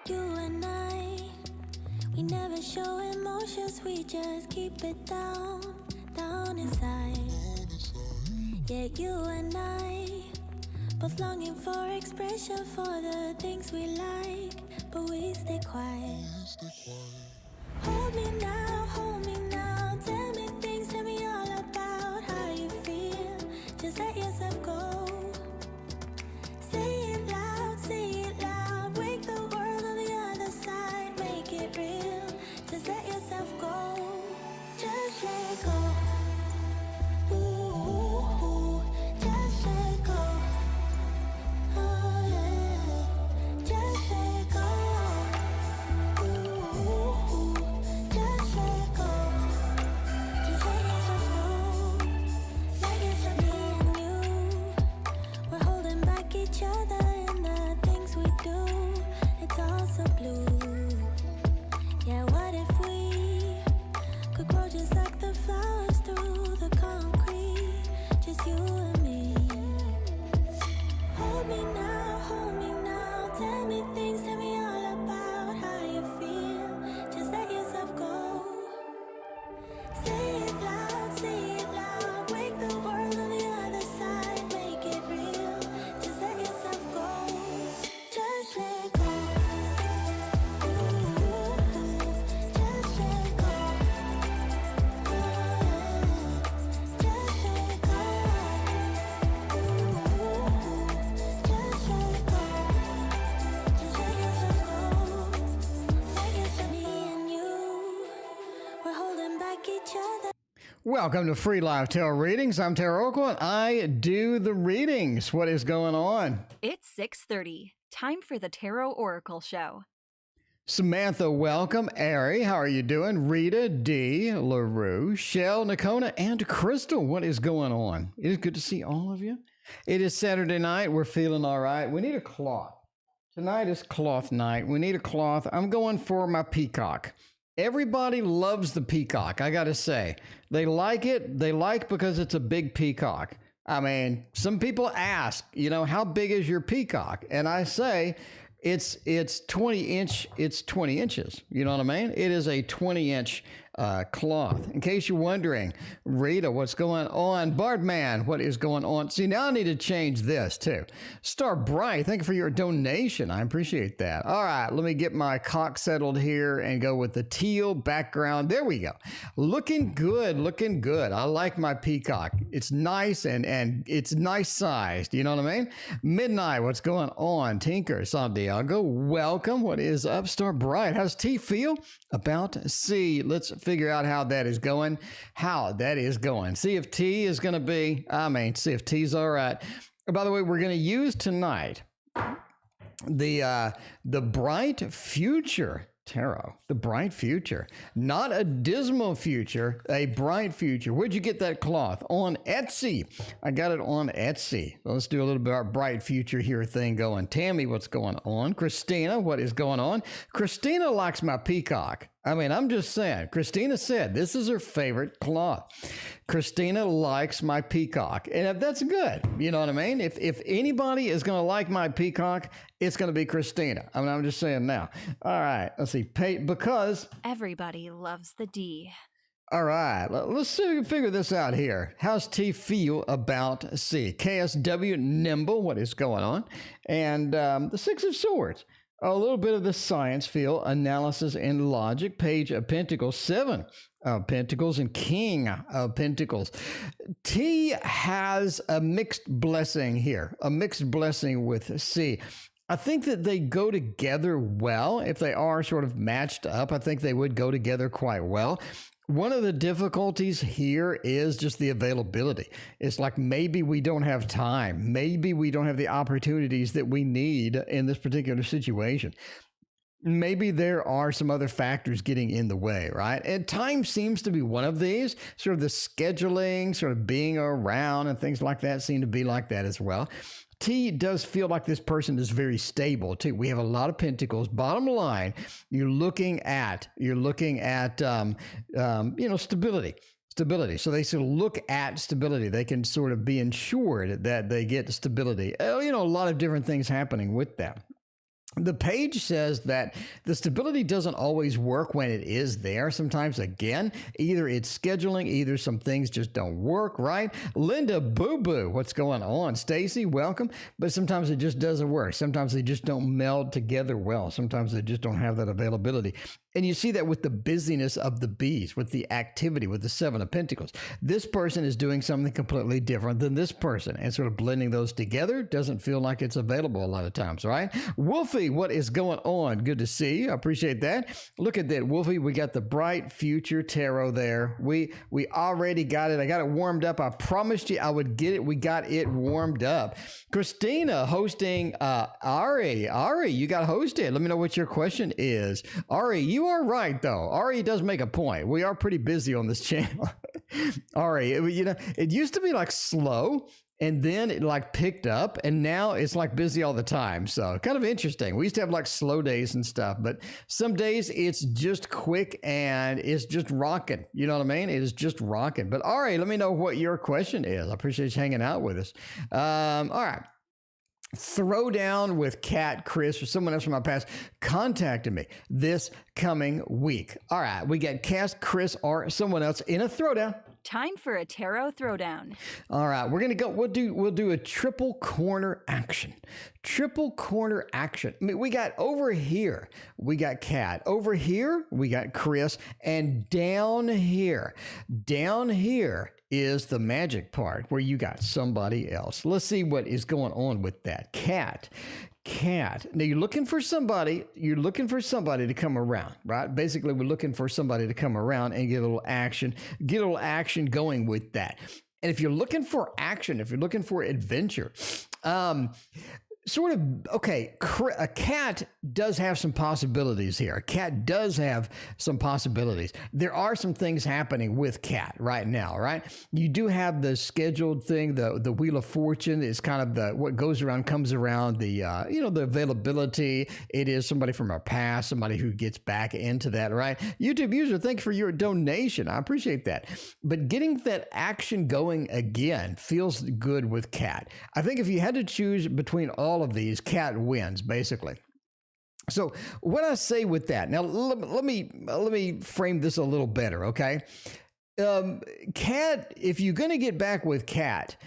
You and I, we never show emotions, we just keep it down, down inside. Yeah, you and I, both longing for expression for the things we like, but we stay quiet. Hold me now, tell me things, tell me all about how you feel. Just let yourself go. Say it loud, wake the world on the other side, make it real. Just let yourself go, just let go. Ooh, just let go. Oh yeah, just let go. Ooh, just let go. Just let yourself go. Let yourself be and you. We're holding back each other in the things we do. It's all so blue. Yeah, what if we could grow just like the flowers through the concrete? Just you and me. Hold me now, tell me things, tell me all about how you feel. Just let yourself go. Say it loud, wake the world on the other side, make it real. Just let yourself go, just let go. Ooh, just let go. Oh, just let go. Ooh, just let go. Just let yourself go. Let yourself be and you. We're holding back each other. Welcome to Free Live Tarot Readings. I'm Tarot Oracle, and I do the readings. What is going on? It's 6:30. Time for the Tarot Oracle Show. Samantha, welcome. Ari, how are you doing? Rita, D, LaRue, Shell, Nakona, and Crystal. What is going on? It is good to see all of you. It is Saturday night. We're feeling all right. We need a cloth. Tonight is cloth night. We need a cloth. I'm going for my peacock. Everybody loves the peacock, I got to say. They like it. They like because it's a big peacock. I mean, some people ask, how big is your peacock? And I say, it's 20 inches. You know what I mean? It is a 20-inch cloth. In case you're wondering, Rita, what's going on? Bardman, what is going on? See, now I need to change this too. Star Bright, thank you for your donation. I appreciate that. All right, let me get my cock settled here and go with the teal background. There we go. Looking good, looking good. I like my peacock. It's nice and it's nice sized. You know what I mean? Midnight, what's going on? Tinker, Santiago, welcome. What is up? Star Bright, how's T feel about C? Let's figure out how that is going. See if T is going to be, see if T's all right. By the way, we're going to use tonight the Bright Future Tarot, the bright future, not a dismal future, a bright future. Where'd you get that cloth? On Etsy. I got it on Etsy. So let's do a little bit of our bright future here thing going. Tammy, what's going on? Christina, what is going on? Christina likes my peacock. I'm just saying. Christina said this is her favorite cloth. Christina likes my peacock. And that's good. You know what I mean? If anybody is going to like my peacock, it's going to be Christina. I'm just saying now. All right. Let's see. Because Everybody loves the D. all right, let's see if we can figure this out here. How's T feel about C? KSW, Nimble, what is going on? And the Six of Swords. A little bit of the science feel, analysis and logic. Page of Pentacles, Seven of Pentacles, and King of Pentacles. T has a mixed blessing here, a mixed blessing with C. I think that they go together well. If they are sort of matched up, I think they would go together quite well. One of the difficulties here is just the availability. It's like maybe we don't have time. Maybe we don't have the opportunities that we need in this particular situation. Maybe there are some other factors getting in the way, right? And time seems to be one of these. Sort of the scheduling, sort of being around and things like that seem to be like that as well. T does feel like this person is very stable too. We have a lot of pentacles. Bottom line, you're looking at stability. So they sort of look at stability. They can sort of be ensured that they get stability. A lot of different things happening with that. The page says that the stability doesn't always work when it is there. Sometimes, again, either it's scheduling, either some things just don't work, right? Linda Boo Boo, what's going on? Stacy, welcome. But sometimes it just doesn't work. Sometimes they just don't meld together well. Sometimes they just don't have that availability. And you see that with the busyness of the bees, with the activity, with the Seven of Pentacles. This person is doing something completely different than this person. And sort of blending those together doesn't feel like it's available a lot of times, right? Wolfie, what is going on? Good to see you. I appreciate that. Look at that, Wolfie. We got the Bright Future Tarot there. We already got it. I got it warmed up. I promised you I would get it. We got it warmed up. Christina hosting Ari. Ari, you got hosted. Let me know what your question is. Ari, you are right, though. Ari does make a point. We are pretty busy on this channel. Ari, it used to be like slow, and then it like picked up, and now it's like busy all the time. So kind of interesting. We used to have like slow days and stuff, but some days it's just quick and it's just rocking. You know what I mean? It is just rocking. But Ari, let me know what your question is. I appreciate you hanging out with us. All right. Throwdown with Kat, Chris, or someone else from my past contacted me this coming week. All right, we got Kat, Chris, or someone else in a throwdown. Time for a tarot throwdown. All right, we're gonna go. We'll do a triple corner action. Triple corner action. I mean, we got over here, we got Kat. Over here, we got Chris, and down here is the magic part where you got somebody else. Let's see what is going on with that. Kat. Now you're looking for somebody to come around, right? Basically, we're looking for somebody to come around and get a little action going with that. And if you're looking for action, if you're looking for adventure, a cat does have some possibilities here. A cat does have some possibilities. There are some things happening with cat right now, right? You do have the scheduled thing, the Wheel of Fortune is kind of the what goes around comes around, the the availability. It is somebody from our past, somebody who gets back into that, right? YouTube user, thank you for your donation. I appreciate that. But getting that action going again feels good with cat. I think if you had to choose between all of these, cat wins basically. So what I say with that, now let me frame this a little better, okay? Cat, if you're going to get back with cat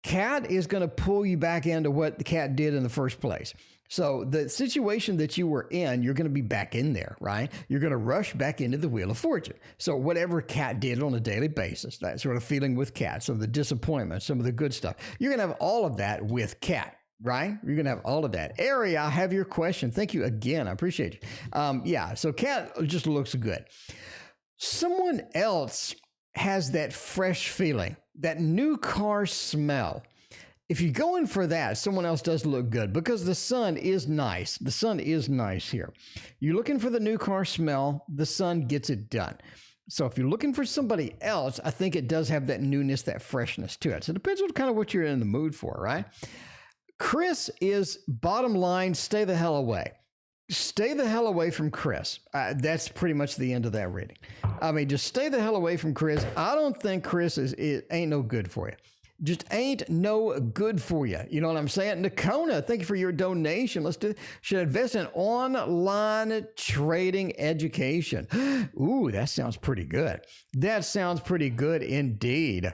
is going to pull you back into what the cat did in the first place. So the situation that you were in, you're going to be back in there, right? You're going to rush back into the Wheel of Fortune. So whatever cat did on a daily basis, that sort of feeling with cat, some of the disappointment, some of the good stuff, you're going to have all of that with cat. Right? You're going to have all of that. Ari, I have your question. Thank you again. I appreciate you. So cat just looks good. Someone else has that fresh feeling, that new car smell. If you're going for that, someone else does look good because the sun is nice. The sun is nice here. You're looking for the new car smell. The sun gets it done. So if you're looking for somebody else, I think it does have that newness, that freshness to it. So it depends on kind of what you're in the mood for, right? Chris is bottom line, stay the hell away. Stay the hell away from Chris. That's pretty much the end of that reading. I mean, just stay the hell away from Chris. I don't think Chris ain't no good for you. Just ain't no good for you. You know what I'm saying? Nakona, thank you for your donation. Should invest in online trading education. Ooh, that sounds pretty good. That sounds pretty good indeed.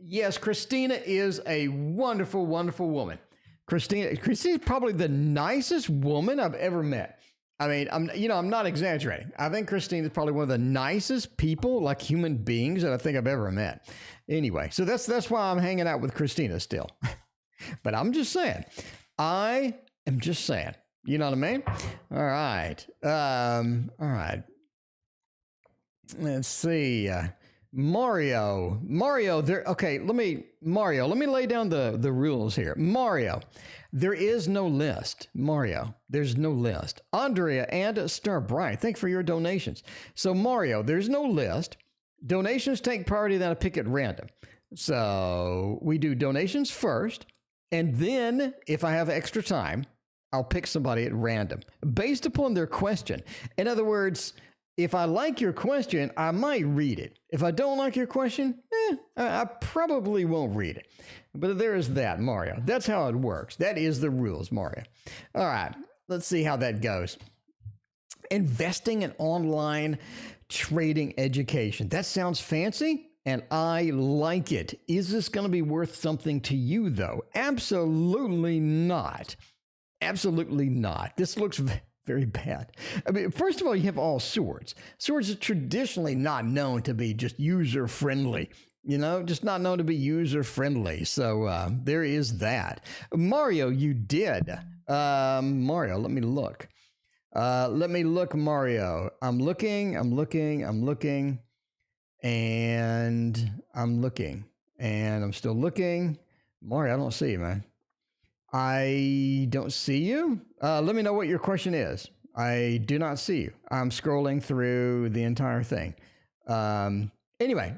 Yes, Christina is a wonderful, wonderful woman. Christina is probably the nicest woman I've ever met. I mean, I'm not exaggerating. I think Christina is probably one of the nicest people, like human beings, that I think I've ever met. Anyway, so that's why I'm hanging out with Christina still. But I'm just saying. I am just saying. You know what I mean? All right. All right. Let's see. Mario, there. Okay, let me lay down the rules here. Mario, there is no list. Mario, there's no list. Andrea and Star Bright, thank you for your donations. So Mario, there's no list. Donations take priority, then I pick at random. So we do donations first, and then if I have extra time, I'll pick somebody at random based upon their question. In other words, if I like your question, I might read it. If I don't like your question, I probably won't read it. But there is that, Mario. That's how it works. That is the rules, Mario. All right. let's see how that goes. Investing in online trading education. That sounds fancy, and I like it. Is this going to be worth something to you, though? Absolutely not. Absolutely not. This looks very bad. I mean, first of all, you have all swords. Swords are traditionally not known to be just user-friendly. You know, just not known to be user-friendly. So there is that. Mario, you did. Mario, let me look. Mario. I'm looking, and I'm looking, and I'm still looking. Mario, I don't see you, man. I don't see you. Let me know what your question is. I do not see you. I'm scrolling through the entire thing. Anyway.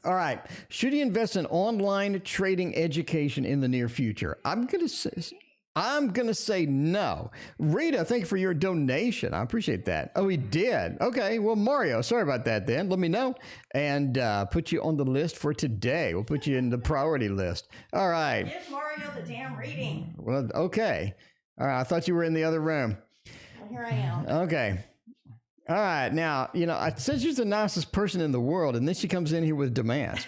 All right. Should you invest in online trading education in the near future? I'm going to say no. Rita, thank you for your donation. I appreciate that. Oh, he did. Okay. Well, Mario, sorry about that then. Let me know and put you on the list for today. We'll put you in the priority list. All right. Give Mario the damn reading. Well, okay. All right. I thought you were in the other room. Well, here I am. Okay. All right. Now, you know, I said she's the nicest person in the world, and then she comes in here with demands.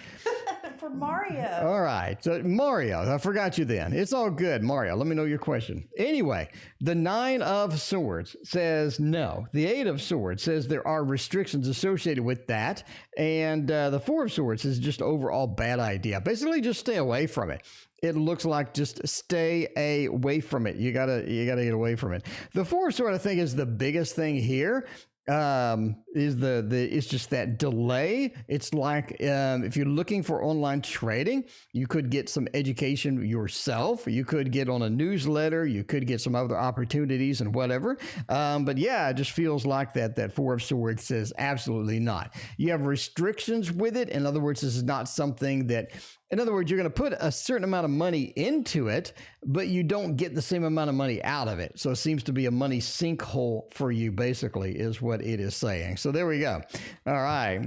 For Mario. All right. So, Mario, I forgot you then. It's all good, Mario. Let me know your question. Anyway, the 9 of Swords says no. The 8 of Swords says there are restrictions associated with that. And the 4 of Swords is just overall bad idea. Basically, just stay away from it. It looks like just stay away from it. You gotta get away from it. The 4 of Swords, I think, is the biggest thing here. It's just that delay. It's like if you're looking for online trading, you could get some education yourself. You could get on a newsletter. You could get some other opportunities and whatever. But yeah, it just feels like that 4 of Swords says absolutely not. You have restrictions with it. In other words, this is not something that. In other words, you're going to put a certain amount of money into it, but you don't get the same amount of money out of it. So it seems to be a money sinkhole for you, basically, is what it is saying. So there we go. All right.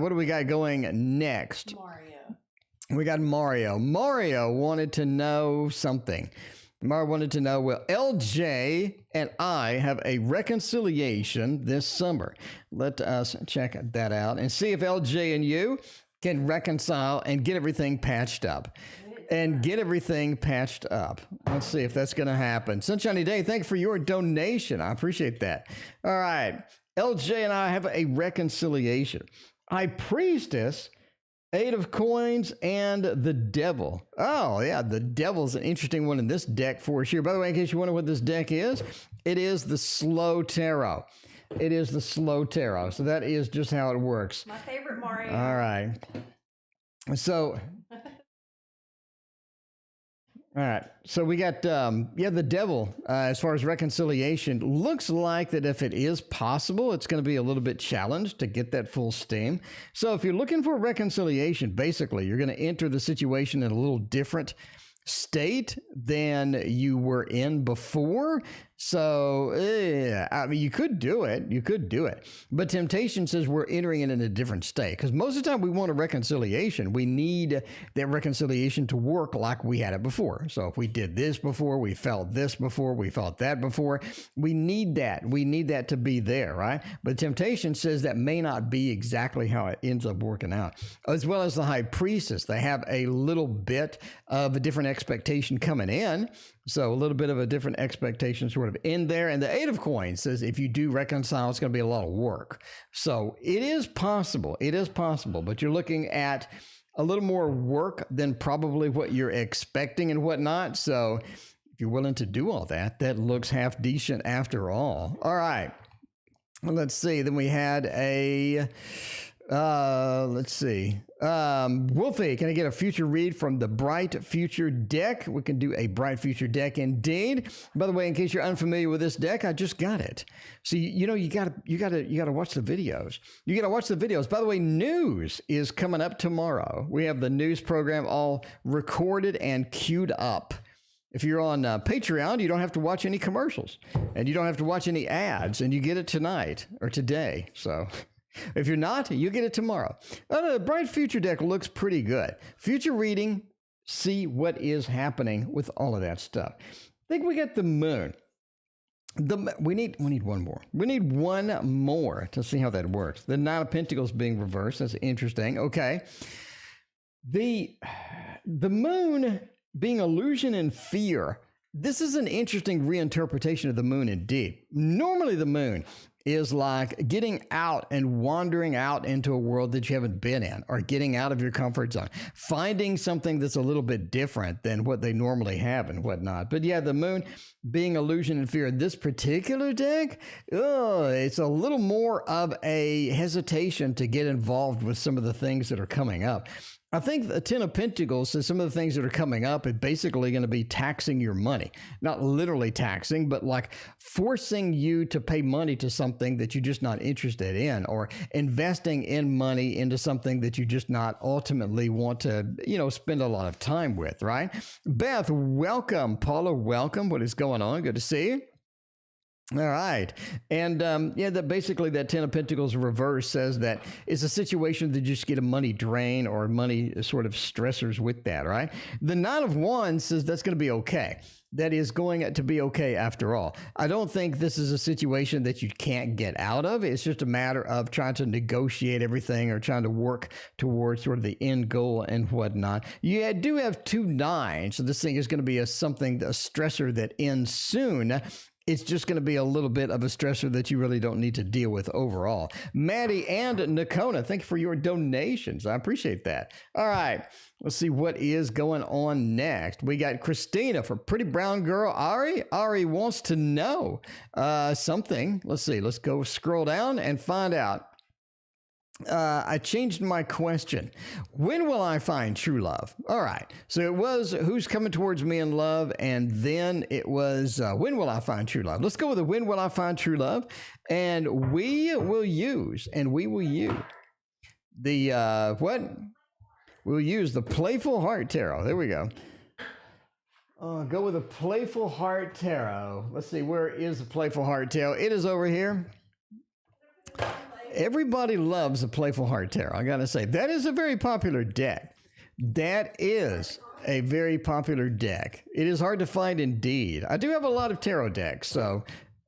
What do we got going next? Mario. We got Mario. Mario wanted to know something. Mario wanted to know, well, LJ and I have a reconciliation this summer. Let us check that out and see if LJ and you can reconcile and get everything patched up. Let's see if that's going to happen. Sunshiny Day, thank you for your donation. I appreciate that. All right. LJ and I have a reconciliation. High Priestess, 8 of Coins, and the Devil. Oh, yeah, the Devil's an interesting one in this deck for sure. By the way, in case you wonder what this deck is, it is the Slow Tarot. It is the Slow Tarot. So that is just how it works. My favorite Mario. All right. So, all right. So we got, the Devil, as far as reconciliation, looks like that if it is possible, it's going to be a little bit challenged to get that full steam. So if you're looking for reconciliation, basically, you're going to enter the situation in a little different state than you were in before. So, I mean, you could do it. But temptation says we're entering it in a different state. Because most of the time we want a reconciliation. We need that reconciliation to work like we had it before. So if we did this before, we felt this before, we felt that before, we need that. We need that to be there, right? But temptation says that may not be exactly how it ends up working out. As well as the High Priestess, they have a little bit of a different expectation coming in. So a little bit of a different expectation sort of in there. And the 8 of Coins says if you do reconcile, it's going to be a lot of work. So it is possible. But you're looking at a little more work than probably what you're expecting and whatnot. So if you're willing to do all that, that looks half decent after all. All right. Well, let's see. Then we had a... let's see. Wolfie, can I get a future read from the Bright Future deck? We can do a Bright Future deck indeed. By the way, in case you're unfamiliar with this deck, I just got it. So you gotta watch the videos. You gotta watch the videos. By the way, news is coming up tomorrow. We have the news program all recorded and queued up. If you're on Patreon, you don't have to watch any commercials and you don't have to watch any ads, and you get it tonight or today. So if you're not, you get it tomorrow. The Bright Future deck looks pretty good. Future reading, see what is happening with all of that stuff. I think we got the Moon. We need one more. We need one more to see how that works. The Nine of Pentacles being reversed. That's interesting. Okay. The moon being illusion and fear. This is an interesting reinterpretation of the moon indeed. Normally the moon is like getting out and wandering out into a world that you haven't been in, or getting out of your comfort zone, finding something that's a little bit different than what they normally have and whatnot. But yeah, the moon being illusion and fear. This particular deck, it's a little more of a hesitation to get involved with some of the things that are coming up. I think the Ten of Pentacles says some of the things that are coming up are basically going to be taxing your money. Not literally taxing, but like forcing you to pay money to something that you're just not interested in, or investing in money into something that you just not ultimately want to, spend a lot of time with, right? Beth, welcome. Paula, welcome. What is going on? Good to see you. All right. And that basically that Ten of Pentacles reverse says that it's a situation that you just get a money drain or money sort of stressors with that, right? The Nine of Wands says that's going to be okay. That is going to be okay after all. I don't think this is a situation that you can't get out of. It's just a matter of trying to negotiate everything or trying to work towards sort of the end goal and whatnot. You do have 2 9s, so this thing is going to be a stressor that ends soon. It's just going to be a little bit of a stressor that you really don't need to deal with overall. Maddie and Nakona, thank you for your donations. I appreciate that. All right, let's see what is going on next. We got Christina for Pretty Brown Girl. Ari wants to know something. Let's see. Let's go scroll down and find out. I changed my question. When will I find true love? All right. So it was who's coming towards me in love, and then it was when will I find true love? Let's go with the when will I find true love, and we will use the what? We'll use the Playful Heart Tarot. There we go. Go with the Playful Heart Tarot. Let's see, where is the Playful Heart Tarot? It is over here. Everybody loves the Playful Heart Tarot. I got to say, that is a very popular deck. That is a very popular deck. It is hard to find indeed. I do have a lot of tarot decks, so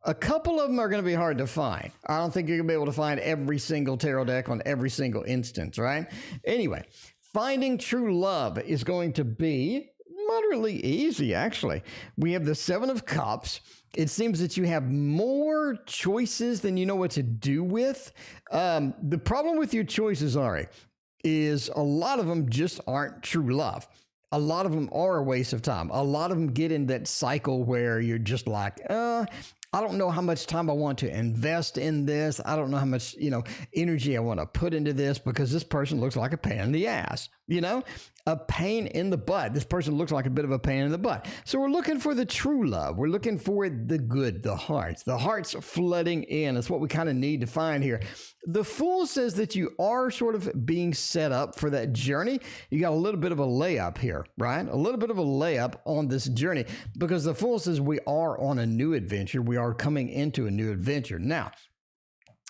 a couple of them are going to be hard to find. I don't think you're going to be able to find every single tarot deck on every single instance, right? Anyway, finding true love is going to be moderately easy, actually. We have the Seven of Cups. It seems that you have more choices than you know what to do with. The problem with your choices, Ari, is a lot of them just aren't true love. A lot of them are a waste of time. A lot of them get in that cycle where you're just like, I don't know how much time I want to invest in this. I don't know how much, energy I want to put into this because this person looks like a pain in the ass, a pain in the butt. This person looks like a bit of a pain in the butt. So we're looking for the true love. We're looking for the good, the hearts flooding in. That's what we kind of need to find here. The Fool says that you are sort of being set up for that journey. You got a little bit of a layup here, right? A little bit of a layup on this journey because the Fool says we are on a new adventure. We are coming into a new adventure. Now,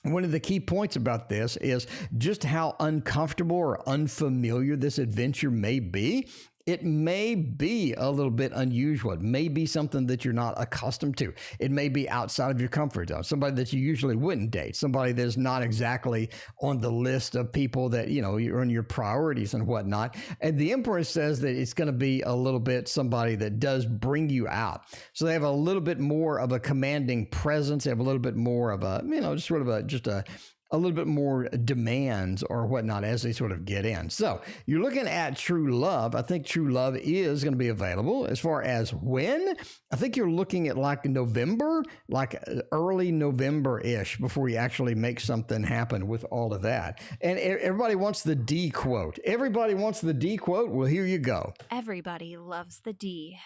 one of the key points about this is just how uncomfortable or unfamiliar this adventure may be. It may be a little bit unusual. It may be something that you're not accustomed to. It may be outside of your comfort zone, somebody that you usually wouldn't date, somebody that is not exactly on the list of people that, you're in your priorities and whatnot. And the Empress says that it's going to be a little bit somebody that does bring you out. So they have a little bit more of a commanding presence. They have a little bit more of a, just sort of a little bit more demands or whatnot as they sort of get in. So you're looking at true love. I think true love is going to be available. As far as when, I think you're looking at like November, like early November-ish before you actually make something happen with all of that. And everybody wants the D quote. Everybody wants the D quote. Well, here you go. Everybody loves the D.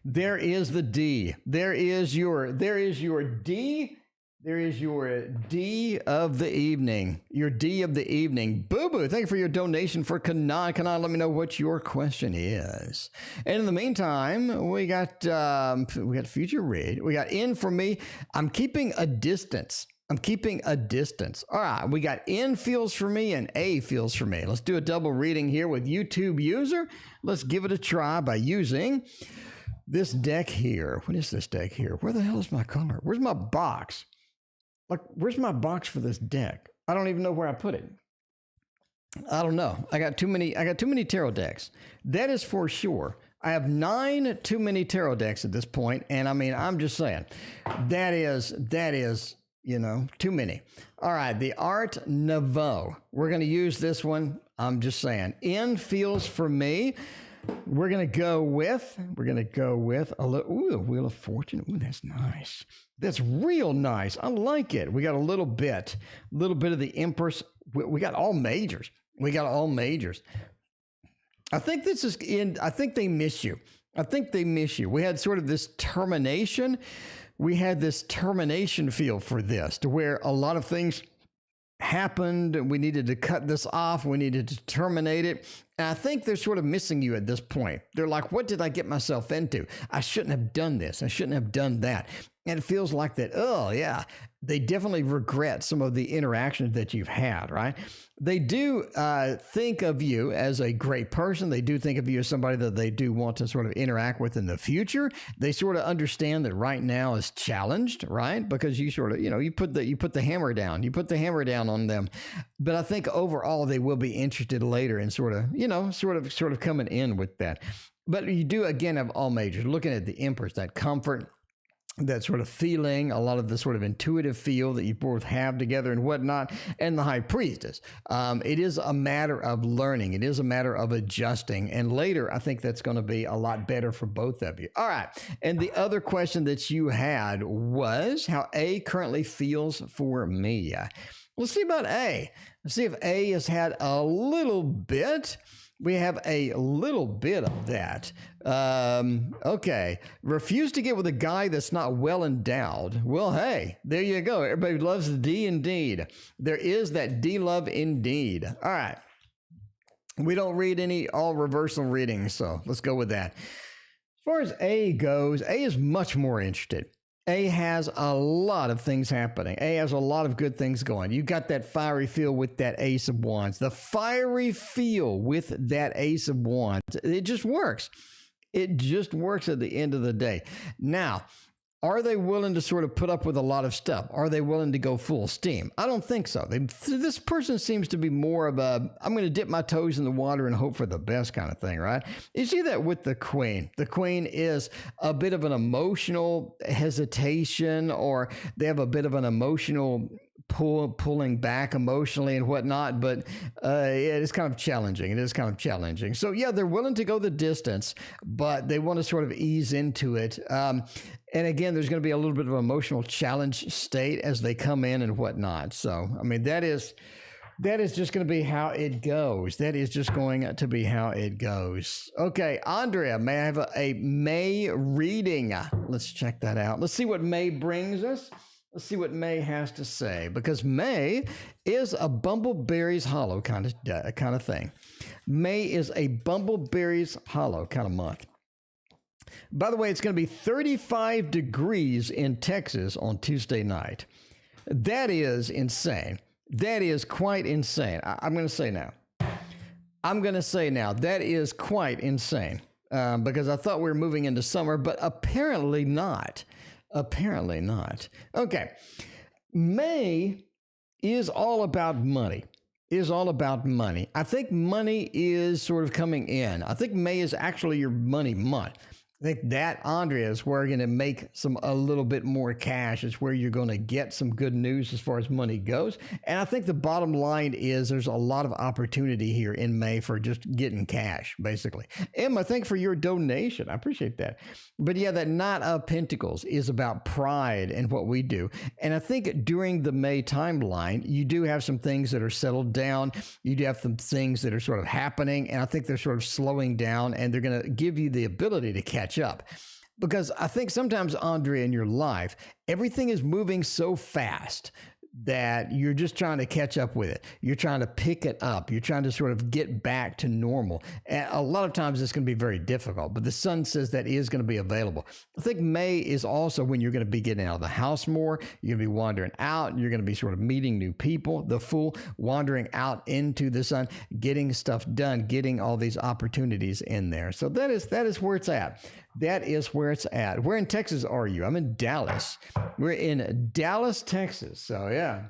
There is the D. There is your D. There is your D of the evening. Your D of the evening. Boo-boo, thank you for your donation for Kanan. Kanan, let me know what your question is. And in the meantime, we got future read. We got in for me. I'm keeping a distance. All right, we got N feels for me and A feels for me. Let's do a double reading here with YouTube user. Let's give it a try by using this deck here. What is this deck here? Where the hell is my color? Where's my box? Like, where's my box for this deck? I don't even know where I put it. I don't know. I got too many tarot decks. That is for sure. I have 9 too many tarot decks at this point, and I mean, I'm just saying, that is, too many. All right, the Art Nouveau. We're going to use this one. I'm just saying. N feels for me. We're going to go with a little, Wheel of Fortune. Ooh, that's nice. That's real nice. I like it. We got a little bit of the Empress. We got all majors. I think this is I think they miss you. We had sort of this termination. We had this termination feel for this, to where a lot of things happened. We needed to cut this off. We needed to terminate it. And I think they're sort of missing you at this point. They're like, what did I get myself into? I shouldn't have done this. I shouldn't have done that. And it feels like that, oh, yeah, they definitely regret some of the interactions that you've had, right? They do think of you as a great person. They do think of you as somebody that they do want to sort of interact with in the future. They sort of understand that right now is challenged, right? Because you sort of, you put the hammer down. You put the hammer down on them. But I think overall they will be interested later in sort of coming in with that. But you do, again, have all majors. Looking at the Empress, that comfort, that sort of feeling, a lot of the sort of intuitive feel that you both have together and whatnot, and the High Priestess. It is a matter of learning. It is a matter of adjusting. And later, I think that's going to be a lot better for both of you. All right. And the other question that you had was how A currently feels for me. Let's see about A. Let's see if A has had a little bit. We have a little bit of that. Okay. Refuse to get with a guy that's not well endowed. Well, hey, there you go. Everybody loves the D indeed. There is that D love indeed. All right. We don't read all reversal readings, so let's go with that. As far as A goes, A is much more interested. A has a lot of things happening. A has a lot of good things going. You got that fiery feel with that Ace of Wands. The fiery feel with that Ace of Wands. It just works. It just works at the end of the day. Now, are they willing to sort of put up with a lot of stuff? Are they willing to go full steam? I don't think so. This person seems to be more of a, I'm going to dip my toes in the water and hope for the best kind of thing, right? You see that with the Queen. The Queen is a bit of an emotional hesitation, or they have a bit of an emotional pulling back emotionally and whatnot, but it is kind of challenging. So yeah, they're willing to go the distance, but they want to sort of ease into it. And again, there's going to be a little bit of an emotional challenge state as they come in and whatnot. So, I mean, that is just going to be how it goes. Okay, Andrea, may I have a May reading? Let's check that out. Let's see what May brings us. Let's see what May has to say, because May is a Bumbleberries Hollow kind of thing. May is a Bumbleberries Hollow kind of month. By the way, it's going to be 35 degrees in Texas on Tuesday night. That is insane. That is quite insane. I'm going to say now, that is quite insane, because I thought we were moving into summer, but apparently not. Okay. May is all about money. I think money is sort of coming in. I think May is actually your money month. I think that, Andrea, is where you're going to make a little bit more cash. It's where you're going to get some good news as far as money goes. And I think the bottom line is there's a lot of opportunity here in May for just getting cash, basically. Emma, thanks for your donation. I appreciate that. But yeah, that Knight of Pentacles is about pride and what we do. And I think during the May timeline, you do have some things that are settled down. You do have some things that are sort of happening. And I think they're sort of slowing down, and they're going to give you the ability to catch up. Because I think sometimes, Andrea, in your life, everything is moving so fast that you're just trying to catch up with it. You're trying to pick it up. You're trying to sort of get back to normal. And a lot of times it's going to be very difficult, but the sun says that is going to be available. I think May is also when you're going to be getting out of the house more. You're going to be wandering out. You're going to be sort of meeting new people. The Fool, wandering out into the sun, getting stuff done, getting all these opportunities in there. So that is where it's at. That is where it's at. Where in Texas are you? I'm in Dallas. We're in Dallas, Texas. So, yeah.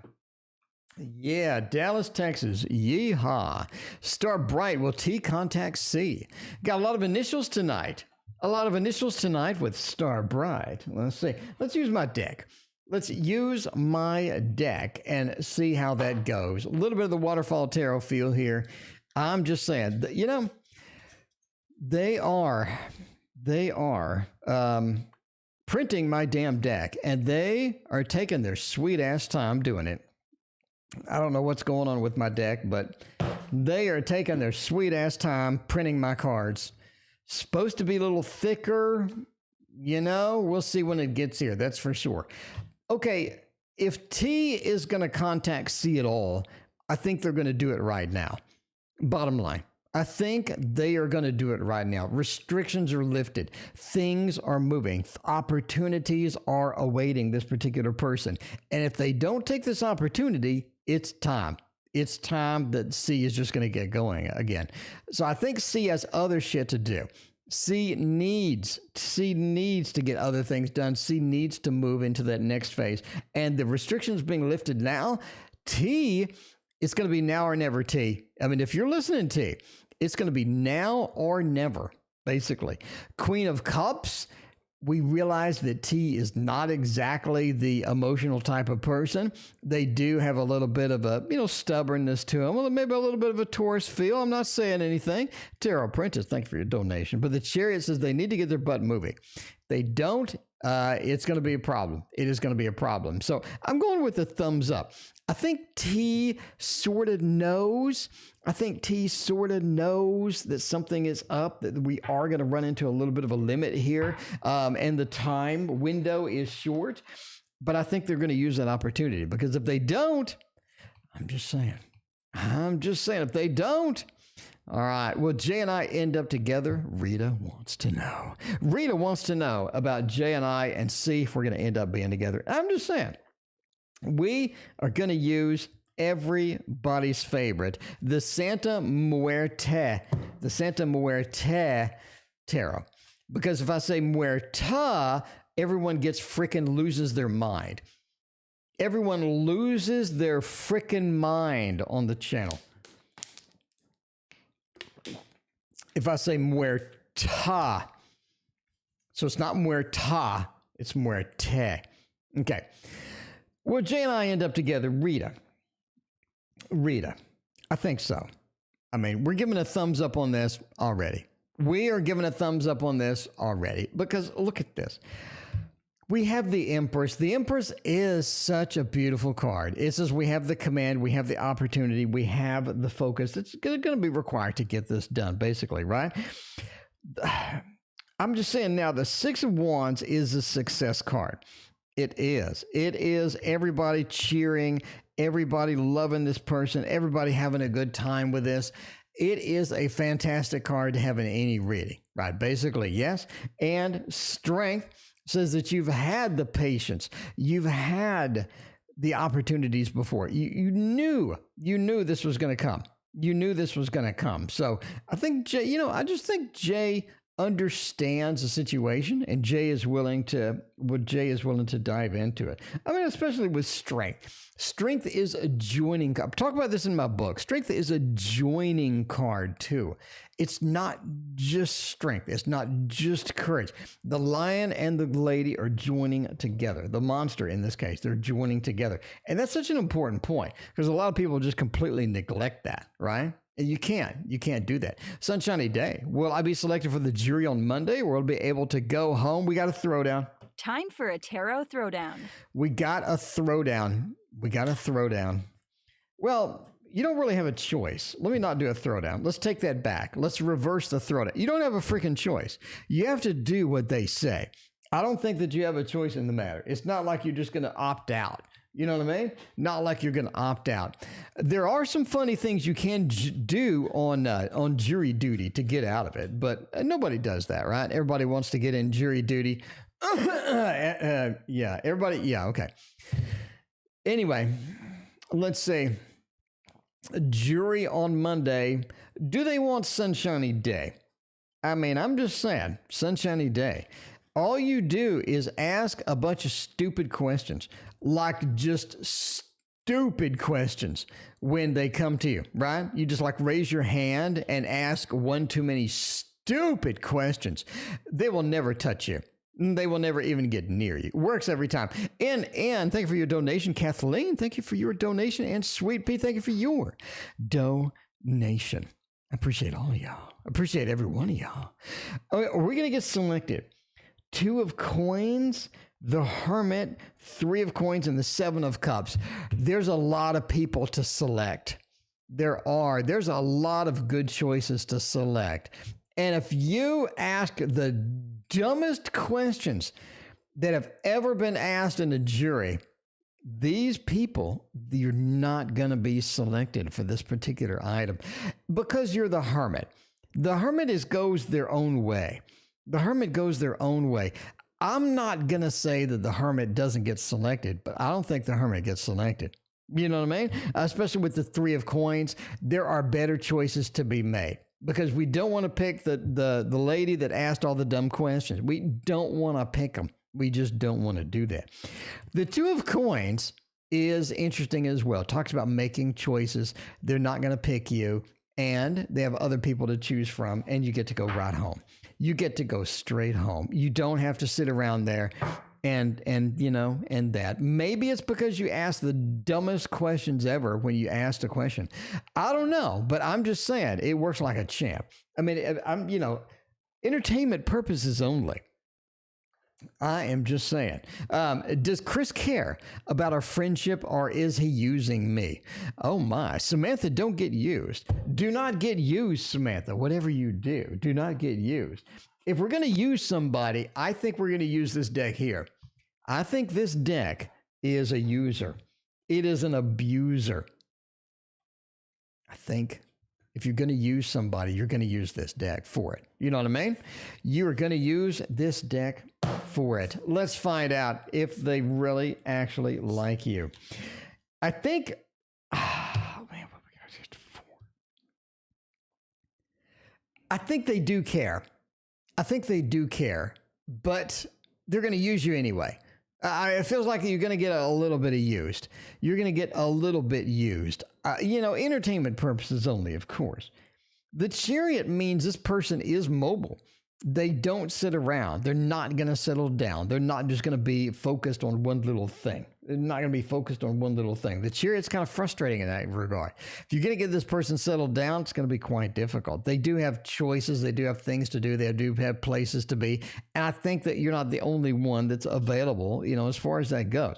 Yeah, Dallas, Texas. Yeehaw. Star Bright. Will T contact C? Got a lot of initials tonight. With Star Bright. Let's see. Let's use my deck. Let's use my deck and see how that goes. A little bit of the Waterfall Tarot feel here. I'm just saying, you know, they are printing my damn deck, and they are taking their sweet ass time doing it. I don't know what's going on with my deck, but they are taking their sweet ass time printing my cards. Supposed to be a little thicker, you know, we'll see when it gets here. That's for sure. Okay, if T is going to contact C at all, I think they're going to do it right now. Bottom line, I think they are going to do it right now. Restrictions are lifted. Things are moving. Opportunities are awaiting this particular person. And if they don't take this opportunity, it's time. It's time that C is just going to get going again. So I think C has other shit to do. C needs to get other things done. C needs to move into that next phase. And the restrictions being lifted now, T, it's going to be now or never, T. I mean, if you're listening, T, it's going to be now or never, basically. Queen of Cups, we realize that T is not exactly the emotional type of person. They do have a little bit of a, stubbornness to them. Well, maybe a little bit of a Taurus feel. I'm not saying anything. Tarot Princess, thank you for your donation. But the Chariot says they need to get their butt moving. They don't, it's going to be a problem. It is going to be a problem. So I'm going with the thumbs up. I think T sort of knows. That something is up, that we are going to run into a little bit of a limit here. And the time window is short. But I think they're going to use that opportunity, because if they don't, I'm just saying, if they don't, all right, well, Jay and I end up together. Rita wants to know about Jay and I and see if we're going to end up being together. I'm just saying, we are going to use everybody's favorite, the Santa Muerte Tarot. Because if I say Muerta, everyone loses their mind. Everyone loses their freaking mind on the channel. If I say Muerta, so it's not Muerta, it's Muerte. Okay. Well, Jay and I end up together. Rita, I think so. I mean, we're giving a thumbs up on this already. Because look at this. We have the Empress. The Empress is such a beautiful card. It says we have the command, we have the opportunity, we have the focus. It's going to be required to get this done, basically, right? I'm just saying now, the Six of Wands is a success card. It is. It is everybody cheering, everybody loving this person, everybody having a good time with this. It is a fantastic card to have in any reading, right? Basically, yes. And Strength says that you've had the patience. You've had the opportunities before. You knew this was going to come. So I think Jay, I just think Jay understands the situation, and Jay is willing to dive into it. I mean, especially with Strength. Strength is a joining. I talk about this in my book. Strength is a joining card too. It's not just strength. It's not just courage. The lion and the lady are joining together. The monster, in this case, they're joining together. And that's such an important point, because a lot of people just completely neglect that, right? And you can't do that. Sunshiny Day. Will I be selected for the jury on Monday, or will I be able to go home? We got a throwdown. Time for a tarot throwdown. We got a throwdown. Well, you don't really have a choice. Let me not do a throwdown. Let's take that back. Let's reverse the throwdown. You don't have a freaking choice. You have to do what they say. I don't think that you have a choice in the matter. It's not like you're just going to opt out. You know what I mean? Not like you're going to opt out. There are some funny things you can do on jury duty to get out of it, but nobody does that, right? Everybody wants to get in jury duty. Yeah, everybody. Yeah, okay. Anyway, let's see. Jury on Monday. Do they want Sunshiny Day? I mean, I'm just saying, sunshiny day. All you do is ask a bunch of stupid questions, like just stupid questions when they come to you, right? You just like raise your hand and ask one too many stupid questions. They will never touch you. They will never even get near you. Works every time. And thank you for your donation. Kathleen, thank you for your donation. And Sweet Pea, thank you for your donation. I appreciate all of y'all. I appreciate every one of y'all. Okay, we're going to get selected. 2 of coins, the Hermit, 3 of coins, and the 7 of cups. There's a lot of people to select. There's a lot of good choices to select. And if you ask the dumbest questions that have ever been asked in a jury, these people, you're not going to be selected for this particular item because you're the Hermit. The Hermit goes their own way. The Hermit goes their own way. I'm not going to say that the Hermit doesn't get selected, but I don't think the Hermit gets selected. You know what I mean? Especially with the 3 of coins, there are better choices to be made because we don't want to pick the lady that asked all the dumb questions. We don't want to pick them. We just don't want to do that. The 2 of coins is interesting as well. Talks about making choices. They're not going to pick you, and they have other people to choose from, and you get to go right home. You get to go straight home. You don't have to sit around there and that. Maybe it's because you asked the dumbest questions ever when you asked a question. I don't know, but I'm just saying it works like a champ. I mean, entertainment purposes only. I am just saying. Does Chris care about our friendship or is he using me? Oh my. Samantha, don't get used. Do not get used, Samantha. Whatever you do not get used. If we're going to use somebody, I think we're going to use this deck here. I think this deck is a user. It is an abuser. I think if you're going to use somebody, you're going to use this deck for it. You know what I mean? You are going to use this deck for it. Let's find out if they really actually like you. I think, I think they do care. I think they do care, but they're going to use you anyway. It feels like you're going to get a little bit of used. You're going to get a little bit used. Entertainment purposes only, of course. The Chariot means this person is mobile. They don't sit around. They're not going to settle down. They're not just going to be focused on one little thing. They're not going to be focused on one little thing. The Chariot's kind of frustrating in that regard. If you're going to get this person settled down, it's going to be quite difficult. They do have choices. They do have things to do. They do have places to be. And I think that you're not the only one that's available, as far as that goes.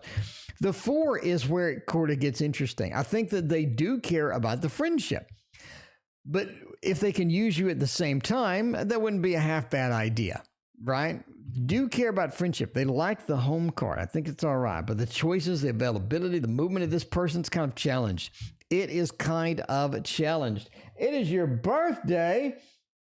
The 4 is where it sort of gets interesting. I think that they do care about the friendship. But if they can use you at the same time, that wouldn't be a half bad idea, right? Do care about friendship. They like the home card. I think it's all right. But the choices, the availability, the movement of this person's kind of challenged. It is kind of challenged. It is your birthday.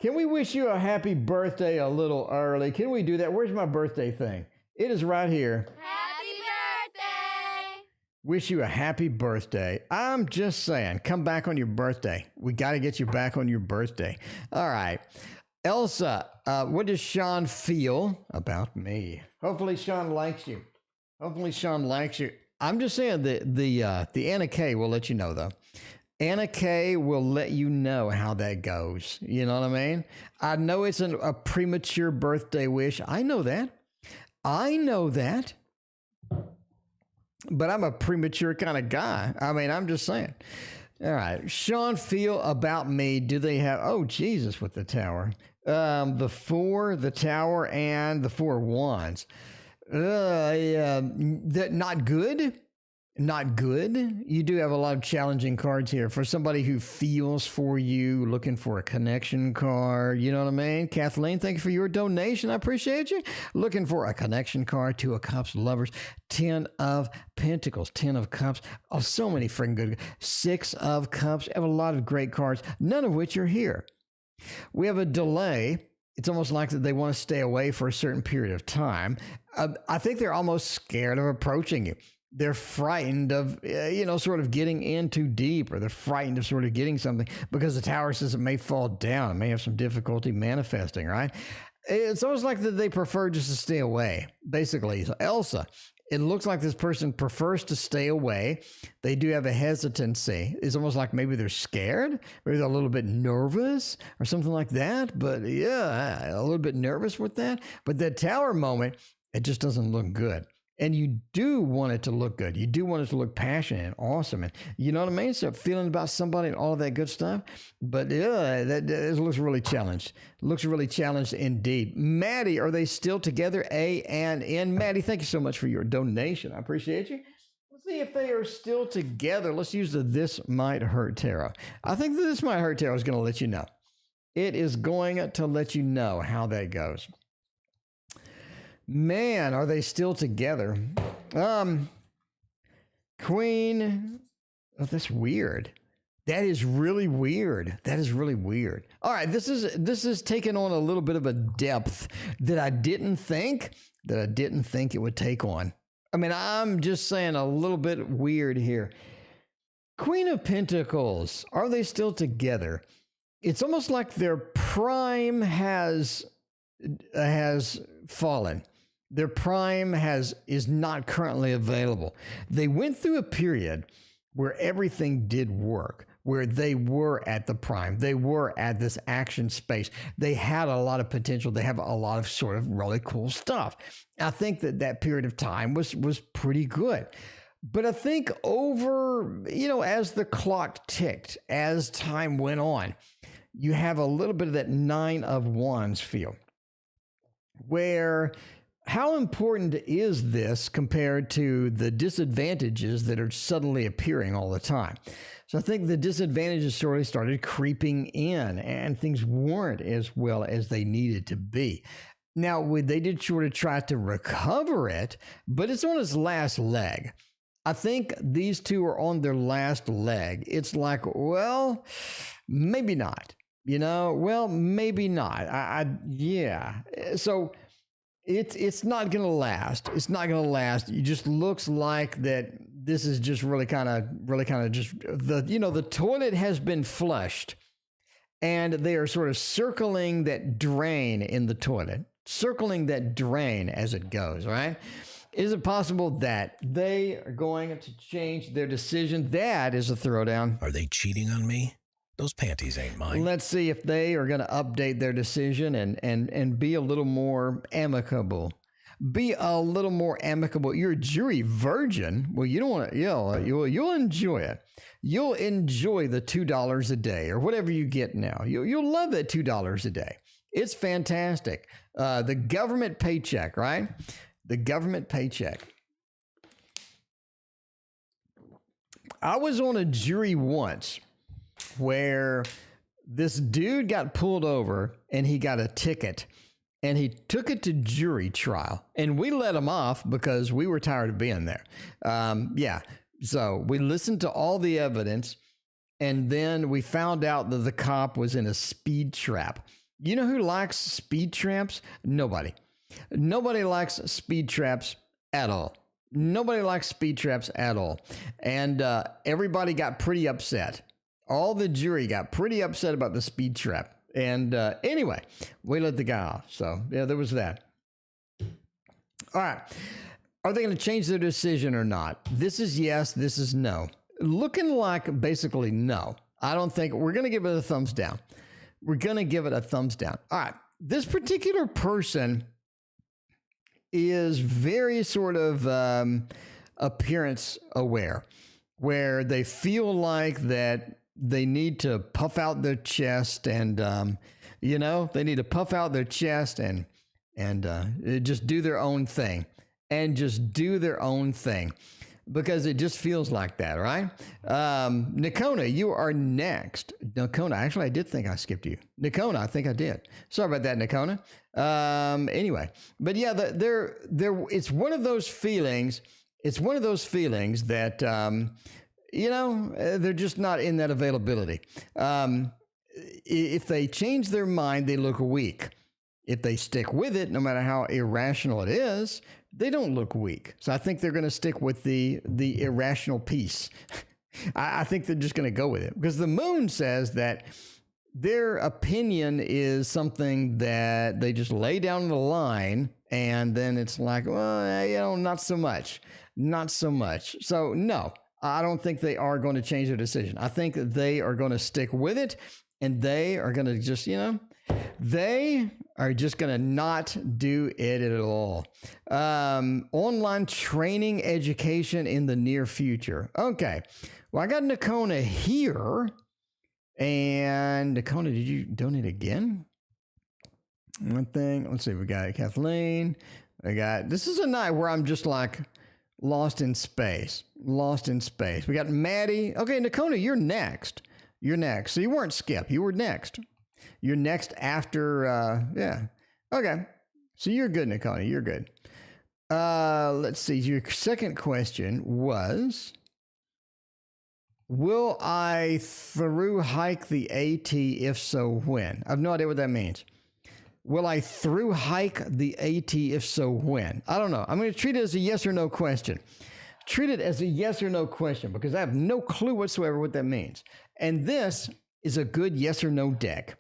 Can we wish you a happy birthday a little early? Can we do that? Where's my birthday thing? It is right here. Happy birthday! Wish you a happy birthday. I'm just saying, come back on your birthday. We got to get you back on your birthday. All right. Elsa, what does Sean feel about me? Hopefully Sean likes you. Hopefully Sean likes you. I'm just saying the Anna K will let you know, though. Anna K will let you know how that goes. You know what I mean? I know it's a premature birthday wish. I know that. But I'm a premature kind of guy. I mean, I'm just saying. All right. Sean feel about me. Do they have, oh, Jesus, with the tower. The 4, the tower, and the 4 wands. Not good. Not good. You do have a lot of challenging cards here for somebody who feels for you, looking for a connection card. You know what I mean? Kathleen, thank you for your donation. I appreciate you. Looking for a connection card, 2 of Cups, Lovers, 10 of Pentacles, 10 of Cups. Oh, so many freaking good. 6 of Cups. I have a lot of great cards, none of which are here. We have a delay. It's almost like that they want to stay away for a certain period of time. I think they're almost scared of approaching you. They're frightened of, sort of getting in too deep, or they're frightened of sort of getting something because the Tower says it may fall down, it may have some difficulty manifesting, right? It's almost like that they prefer just to stay away, basically. So Elsa, it looks like this person prefers to stay away. They do have a hesitancy. It's almost like maybe they're scared, maybe they're a little bit nervous or something like that. But yeah, a little bit nervous with that. But that Tower moment, it just doesn't look good. And you do want it to look good. You do want it to look passionate and awesome. And you know what I mean? So feeling about somebody and all of that good stuff. But yeah, that looks really challenged. Looks really challenged indeed. Maddie, are they still together? A and N. Maddie, thank you so much for your donation. I appreciate you. Let's see if they are still together. Let's use the This Might Hurt Tarot. I think the This Might Hurt Tarot is going to let you know. It is going to let you know how that goes. Man, are they still together? Queen. Oh, that's weird. That is really weird. That is really weird. All right, this is taking on a little bit of a depth that I didn't think it would take on. I mean, I'm just saying a little bit weird here. Queen of Pentacles. Are they still together? It's almost like their prime has fallen. Their prime is not currently available. They went through a period where everything did work, where they were at the prime. They were at this action space. They had a lot of potential. They have a lot of sort of really cool stuff. I think that period of time was pretty good. But I think over, as the clock ticked, as time went on, you have a little bit of that Nine of Wands feel, where how important is this compared to the disadvantages that are suddenly appearing all the time? So I think the disadvantages sort of started creeping in, and things weren't as well as they needed to be. Now, they did sort of try to recover it, but it's on its last leg. I think these two are on their last leg. It's like, well, maybe not. Well, maybe not. Yeah. So it's not going to last. It's not going to last. It just looks like that this is just really kind of just the toilet has been flushed, and they are sort of circling that drain in the toilet, circling that drain as it goes, right? Is it possible that they are going to change their decision? That is a throwdown. Are they cheating on me? Those panties ain't mine. Let's see if they are going to update their decision and be a little more amicable. Be a little more amicable. You're a jury virgin. Well, you don't want to, you'll enjoy it. You'll enjoy the $2 a day or whatever you get now. You'll love that $2 a day. It's fantastic. The government paycheck, right? The government paycheck. I was on a jury once where this dude got pulled over and he got a ticket, and he took it to jury trial, and we let him off because we were tired of being there. So we listened to all the evidence, and then we found out that the cop was in a speed trap. You know who likes speed traps? Nobody. Nobody likes speed traps at all. Nobody likes speed traps at all. And everybody got pretty upset. All the jury got pretty upset about the speed trap. And anyway, we let the guy off. So, yeah, there was that. All right. Are they going to change their decision or not? This is yes. This is no. Looking like basically no. I don't think we're going to give it a thumbs down. We're going to give it a thumbs down. All right. This particular person is very sort of appearance aware, where they feel like that they need to puff out their chest and, they need to puff out their chest and just do their own thing because it just feels like that, right? Nakona, you are next. Nakona, actually, I did think I skipped you. Nakona, I think I did. Sorry about that, Nakona. Anyway, but yeah, it's one of those feelings. It's one of those feelings that, they're just not in that availability. If they change their mind, they look weak. If they stick with it, no matter how irrational it is, they don't look weak. So I think they're going to stick with the irrational peace. I think they're just going to go with it because the moon says that their opinion is something that they just lay down the line and then it's like, well, you know, not so much. So no, I don't think they are going to change their decision. I think they are going to stick with it and they are going to just, you know, they are just going to not do it at all. Online training education in the near future. Okay. Well, I got Nakona here. And Nakona, did you donate again? One thing. Let's see. We got Kathleen. This is a night where I'm just like lost in space. We got Maddie. Okay, Nakona, you're next. So you weren't Skip. You were next. You're next after, yeah. Okay. So you're good, Nakona. You're good. Let's see. Your second question was, will I through hike the AT? If so, when? I have no idea what that means. Will I through hike the AT? If so, when? I don't know. I'm going to treat it as a yes or no question. Treat it as a yes or no question because I have no clue whatsoever what that means. And this is a good yes or no deck.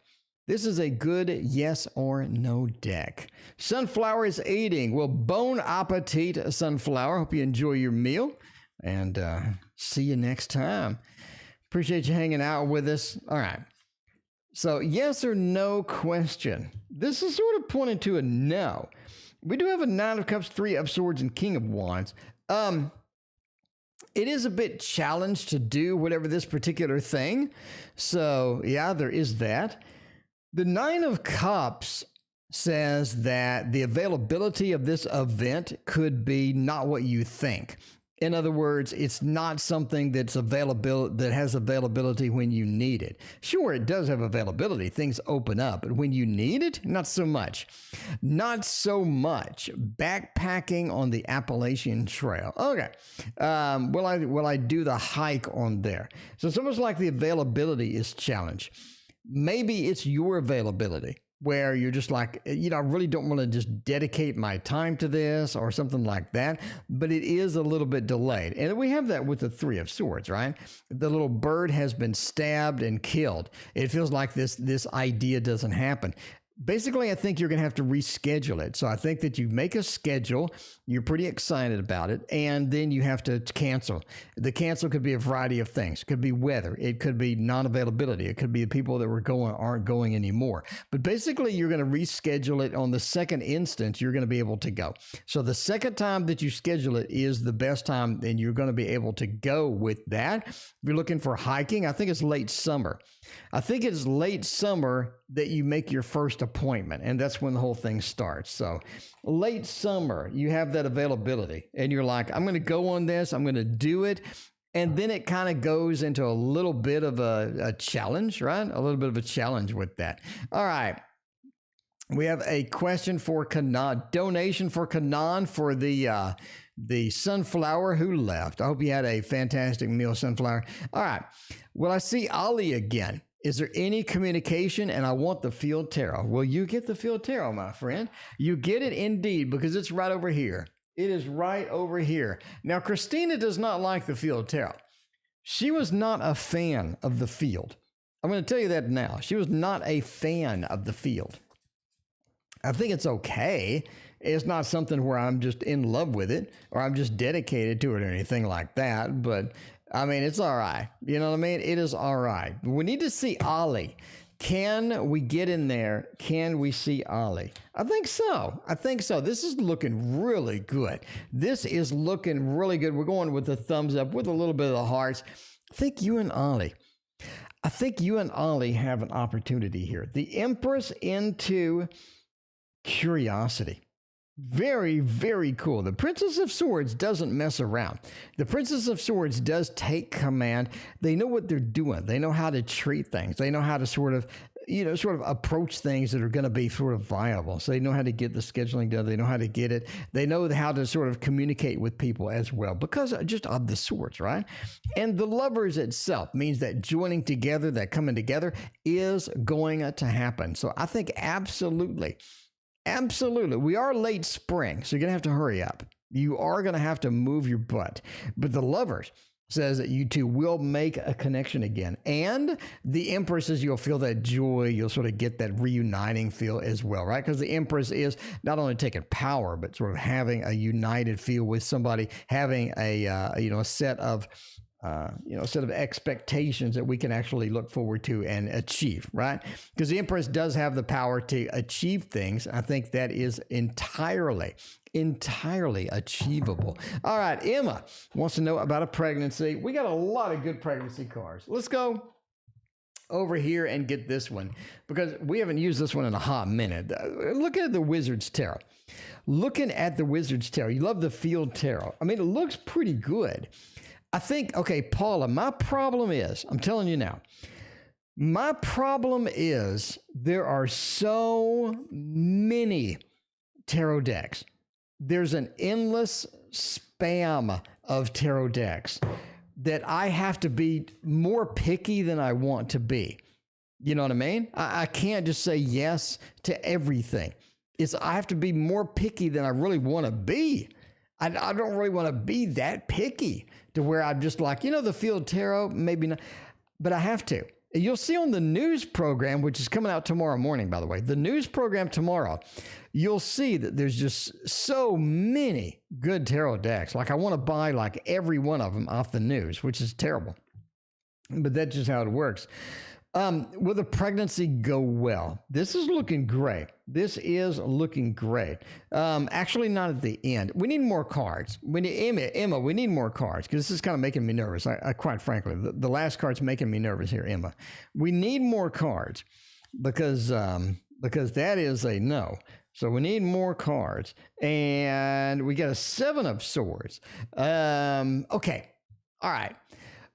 This is a good yes or no deck. Sunflower is eating. Well, bon appetit, Sunflower. Hope you enjoy your meal. And see you next time. Appreciate you hanging out with us. All right. So yes or no question. This is sort of pointing to a no. We do have a Nine of Cups, Three of Swords, and King of Wands. It is a bit challenged to do whatever this particular thing. So yeah, there is that. The Nine of Cups says that the availability of this event could be not what you think. In other words, it's not something that's that has availability when you need it. Sure, it does have availability. Things open up, but when you need it, not so much. Not so much. Backpacking on the Appalachian Trail. Okay. Will I do the hike on there? So it's almost like the availability is challenged. Maybe it's your availability, where you're just like, you know, I really don't want to just dedicate my time to this or something like that, but it is a little bit delayed. And we have that with the Three of Swords, right? The little bird has been stabbed and killed. It feels like this idea doesn't happen. Basically, I think you're going to have to reschedule it. So I think that you make a schedule, you're pretty excited about it, and then you have to cancel. The cancel could be a variety of things. It could be weather. It could be non-availability. It could be the people that were going aren't going anymore. But basically, you're going to reschedule it on the second instance, you're going to be able to go. So the second time that you schedule it is the best time, and you're going to be able to go with that. If you're looking for hiking, I think it's late summer. I think it's late summer that you make your first appointment, and that's when the whole thing starts. So late summer, you have that availability, and you're like, I'm going to go on this, I'm going to do it. And then it kind of goes into a little bit of a challenge, right? A little bit of a challenge with that. All right. We have a question for Kanan, donation for Kanan for the Sunflower who left. I hope you had a fantastic meal, Sunflower. All right. Well, I see Ali again. Is there any communication? And I want the field tarot. Well, you get the field tarot, my friend. You get it indeed, because it's right over here. It is right over here. Now, Christina does not like the field tarot. She was not a fan of the field. I'm going to tell you that now. She was not a fan of the field. I think it's okay. It's not something where I'm just in love with it or I'm just dedicated to it or anything like that. But I mean, it's all right. You know what I mean? It is all right. We need to see Ollie. Can we get in there? Can we see Ollie? I think so. This is looking really good. This is looking really good. We're going with the thumbs up with a little bit of the hearts. I think you and Ollie have an opportunity here. The Empress into curiosity. Very, very cool. The Princess of Swords doesn't mess around. The Princess of Swords does take command. They know what they're doing. They know how to treat things. They know how to sort of approach things that are going to be sort of viable. So they know how to get the scheduling done. They know how to get it. They know how to sort of communicate with people as well because just of the swords, right? And the Lovers itself means that joining together, that coming together is going to happen. So I think absolutely Absolutely. We are late spring, so you're going to have to hurry up. You are going to have to move your butt. But the Lovers says that you two will make a connection again. And the Empress says you'll feel that joy. You'll sort of get that reuniting feel as well, right? Because the Empress is not only taking power, but sort of having a united feel with somebody, having a set of expectations that we can actually look forward to and achieve, right? Because the Empress does have the power to achieve things. I think that is entirely achievable. All right, Emma wants to know about a pregnancy. We got a lot of good pregnancy cards. Let's go over here and get this one because we haven't used this one in a hot minute. Look at the Wizard's Tarot. Looking at the Wizard's Tarot, you love the Field Tarot. I mean, it looks pretty good. I think, okay, Paula, my problem is, I'm telling you now, my problem is there are so many tarot decks. There's an endless spam of tarot decks that I have to be more picky than I want to be. You know what I mean? I can't just say yes to everything. I have to be more picky than I really want to be. I don't really want to be that picky to where I'm just like, the Field Tarot, maybe not, but I have to. You'll see on the news program, which is coming out tomorrow morning, by the way, the news program tomorrow, you'll see that there's just so many good tarot decks. Like I want to buy like every one of them off the news, which is terrible, but that's just how it works. Will the pregnancy go well? This is looking great. This is looking great. Actually, not at the end. We need more cards. Emma, we need more cards because this is kind of making me nervous. I quite frankly, the last card's making me nervous here, Emma. We need more cards because that is a no. So we need more cards. And we got a 7 of Swords. Okay. All right.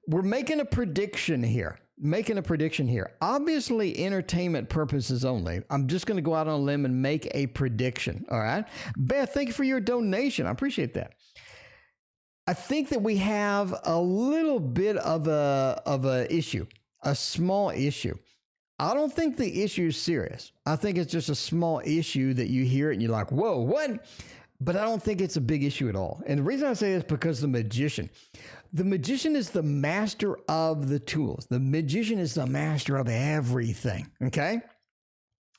We're making a prediction here. Obviously, entertainment purposes only. I'm just going to go out on a limb and make a prediction. All right. Beth, thank you for your donation. I appreciate that. I think that we have a little bit of a issue, a small issue. I don't think the issue is serious. I think it's just a small issue that you hear it and you're like, whoa, what? But I don't think it's a big issue at all. And the reason I say this is because the magician is the master of the tools. The magician is the master of everything, okay?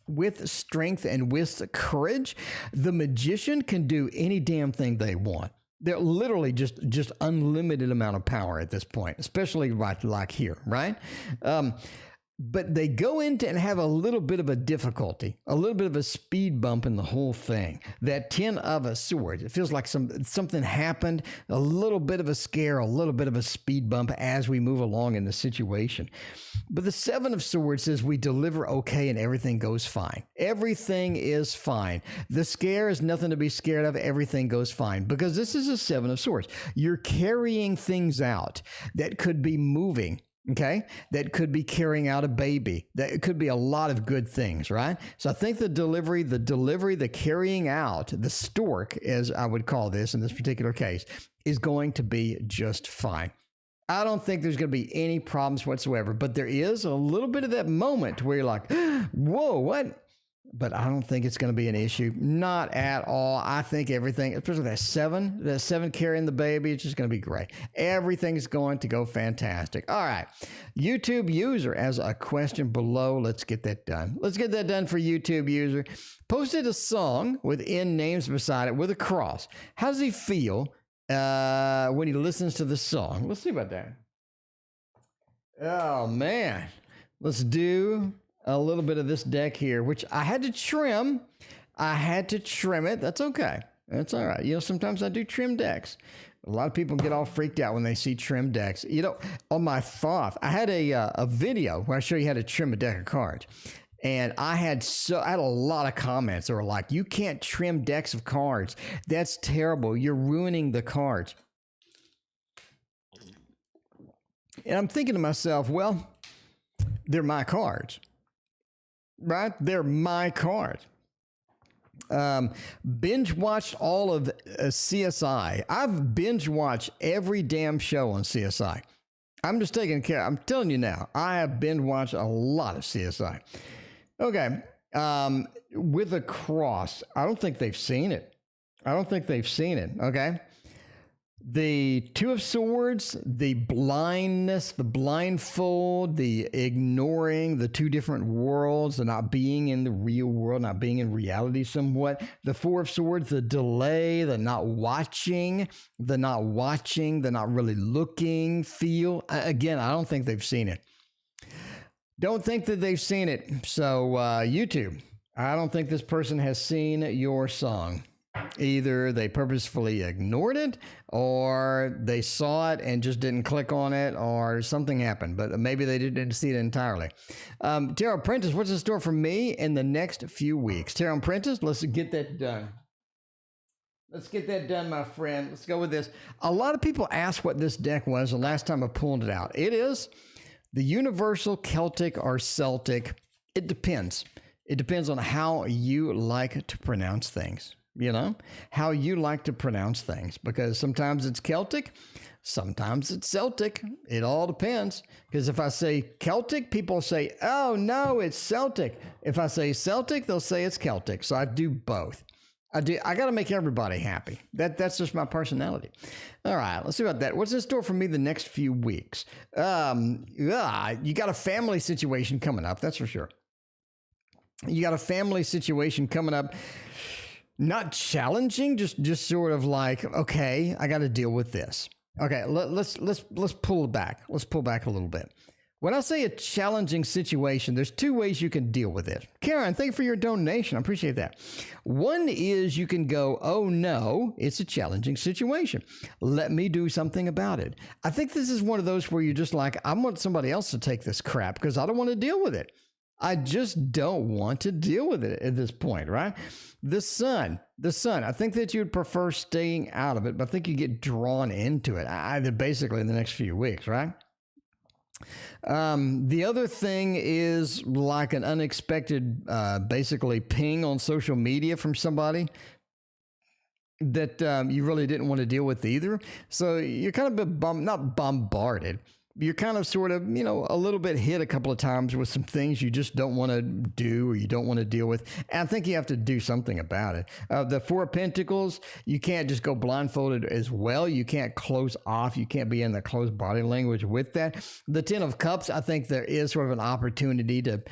With strength and with courage, the magician can do any damn thing they want. They're literally just unlimited amount of power at this point, especially right like here, right? But they go into and have a little bit of a difficulty, a little bit of a speed bump in the whole thing. That 10 of Swords, it feels like something happened, a little bit of a scare, a little bit of a speed bump as we move along in the situation. But the 7 of Swords says we deliver okay and everything goes fine. Everything is fine. The scare is nothing to be scared of. Everything goes fine because this is a 7 of Swords. You're carrying things out that could be moving. Okay, that could be carrying out a baby. That could be a lot of good things, right? So I think the delivery, the carrying out, the stork, as I would call this in this particular case, is going to be just fine. I don't think there's going to be any problems whatsoever, but there is a little bit of that moment where you're like, whoa, what? But I don't think it's going to be an issue. Not at all. I think everything, especially that 7 carrying the baby, it's just going to be great. Everything's going to go fantastic. All right. YouTube user has a question below. Let's get that done. Let's get that done for YouTube user. Posted a song with N names beside it with a cross. How does he feel when he listens to the song? Let's see about that. Oh, man. Let's do a little bit of this deck here, which I had to trim. I had to trim it. That's okay. That's all right. Sometimes I do trim decks. A lot of people get all freaked out when they see trim decks. On my Thoth, I had a video where I show you how to trim a deck of cards. And I had a lot of comments that were like, you can't trim decks of cards. That's terrible. You're ruining the cards. And I'm thinking to myself, well, they're my cards. Right? They're my cards. Binge watched all of CSI. I've binge watched every damn show on CSI. I'm just taking care. I'm telling you now, I have binge watched a lot of CSI. Okay. With a cross, I don't think they've seen it. Okay. The Two of Swords, the blindness, the blindfold, the ignoring the two different worlds, the not being in the real world, not being in reality somewhat. The Four of Swords, the delay, the not watching, the not really looking, feel. Again, I don't think they've seen it. Don't think that they've seen it. So YouTube, I don't think this person has seen your song. Either they purposefully ignored it, or they saw it and just didn't click on it, or something happened, but maybe they didn't see it entirely. Tarot Apprentice, what's in store for me in the next few weeks? Tarot Apprentice, let's get that done. Let's get that done, my friend. Let's go with this. A lot of people asked what this deck was the last time I pulled it out. It is the Universal Celtic or Celtic. It depends. It depends on how you like to pronounce things. You know, how you like to pronounce things, because sometimes it's Celtic, sometimes it's Celtic. It all depends. Because if I say Celtic, people say, oh, no, it's Celtic. If I say Celtic, they'll say it's Celtic. So I do both. I got to make everybody happy. That's just my personality. All right, let's see about that. What's in store for me the next few weeks? You got a family situation coming up, that's for sure. You got a family situation coming up. Not challenging, just sort of like, okay, I got to deal with this. Okay, let's pull it back. Let's pull back a little bit. When I say a challenging situation, there's two ways you can deal with it. Karen, thank you for your donation. I appreciate that. One is you can go, oh no, it's a challenging situation. Let me do something about it. I think this is one of those where you're just like, I want somebody else to take this crap because I don't want to deal with it. I just don't want to deal with it at this point, right? The sun, I think that you'd prefer staying out of it, but I think you get drawn into it basically in the next few weeks, right? The other thing is like an unexpected, basically ping on social media from somebody that you really didn't want to deal with either. So you're kind of not bombarded. You're kind of sort of, a little bit hit a couple of times with some things you just don't want to do or you don't want to deal with. And I think you have to do something about it. The Four of Pentacles, you can't just go blindfolded as well. You can't close off. You can't be in the closed body language with that. The Ten of Cups, I think there is sort of an opportunity to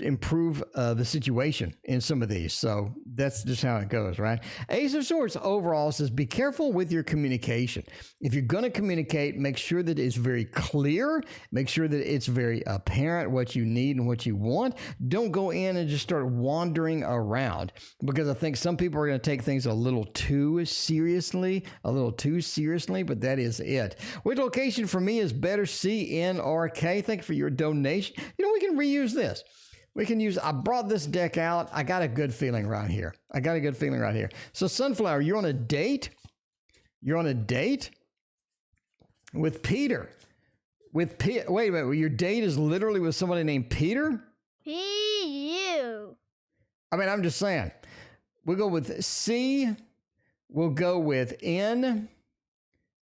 improve the situation in some of these. So that's just how it goes, right? Ace of Swords overall says, be careful with your communication. If you're going to communicate, make sure that it's very clear. Make sure that it's very apparent what you need and what you want. Don't go in and just start wandering around, because I think some people are going to take things a little too seriously, but that is it. Which location for me is better, C, N, or K? Thank you for your donation. We can reuse this. I brought this deck out. I got a good feeling right here. So Sunflower, you're on a date. With Peter. Wait a minute. Your date is literally with somebody named Peter? You. I mean, I'm just saying. We'll go with C. We'll go with N.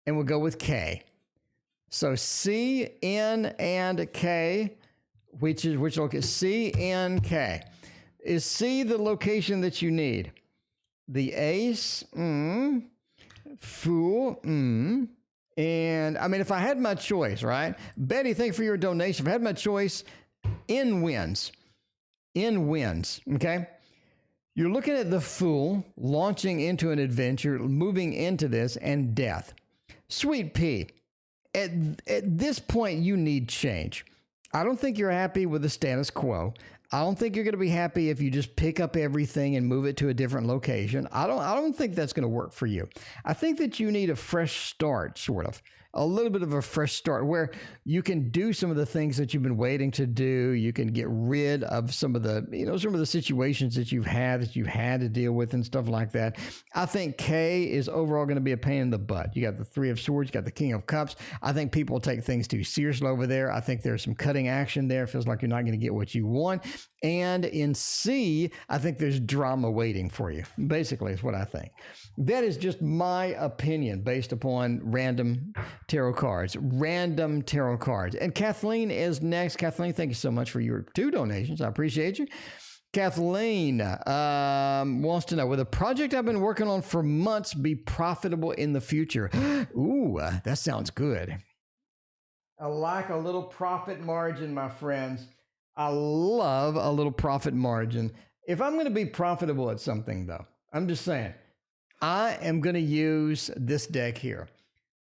And we'll go with K. So C, N, and K. Which location? C, N, K. Is C the location that you need? The Ace, Fool, and I mean, if I had my choice, right? Betty, thank you for your donation. If I had my choice, N wins. Okay? You're looking at the Fool launching into an adventure, moving into this, and Death. Sweet Pea, at this point, you need change. I don't think you're happy with the status quo. I don't think you're going to be happy if you just pick up everything and move it to a different location. I don't think that's going to work for you. I think that you need a fresh start, sort of. A little bit of a fresh start where you can do some of the things that you've been waiting to do. You can get rid of some of the, some of the situations that you've had to deal with and stuff like that. I think K is overall going to be a pain in the butt. You got the Three of Swords, you got the King of Cups. I think people take things too seriously over there. I think there's some cutting action there. It feels like you're not going to get what you want. And in C, I think there's drama waiting for you, basically is what I think. That is just my opinion based upon random tarot cards. And Kathleen is next. Kathleen, thank you so much for your 2 donations. I appreciate you. Kathleen wants to know, will the project I've been working on for months be profitable in the future? Ooh, that sounds good. I like a little profit margin, my friends. I love a little profit margin. If I'm going to be profitable at something, though, I'm just saying, I am going to use this deck here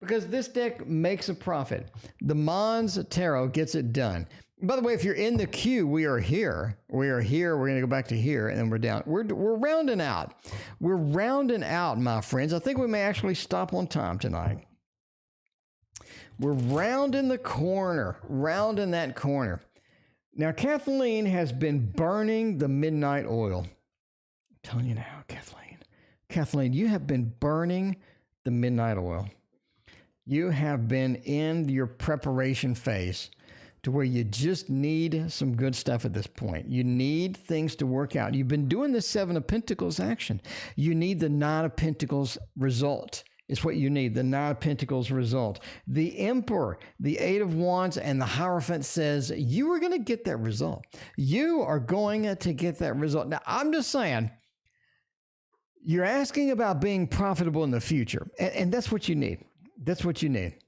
because this deck makes a profit. The Mons Tarot gets it done. By the way, if you're in the queue, we are here. We are here. We're going to go back to here, and then we're down. We're rounding out. We're rounding out, my friends. I think we may actually stop on time tonight. We're rounding the corner, rounding that corner. Now, Kathleen has been burning the midnight oil. I'm telling you now, Kathleen. Kathleen, you have been burning the midnight oil. You have been in your preparation phase to where you just need some good stuff at this point. You need things to work out. You've been doing the Seven of Pentacles action. You need the Nine of Pentacles result. It's what you need, the Nine of Pentacles result. The Emperor, the Eight of Wands, and the Hierophant says you are going to get that result. You are going to get that result. Now, I'm just saying, you're asking about being profitable in the future, and that's what you need. That's what you need.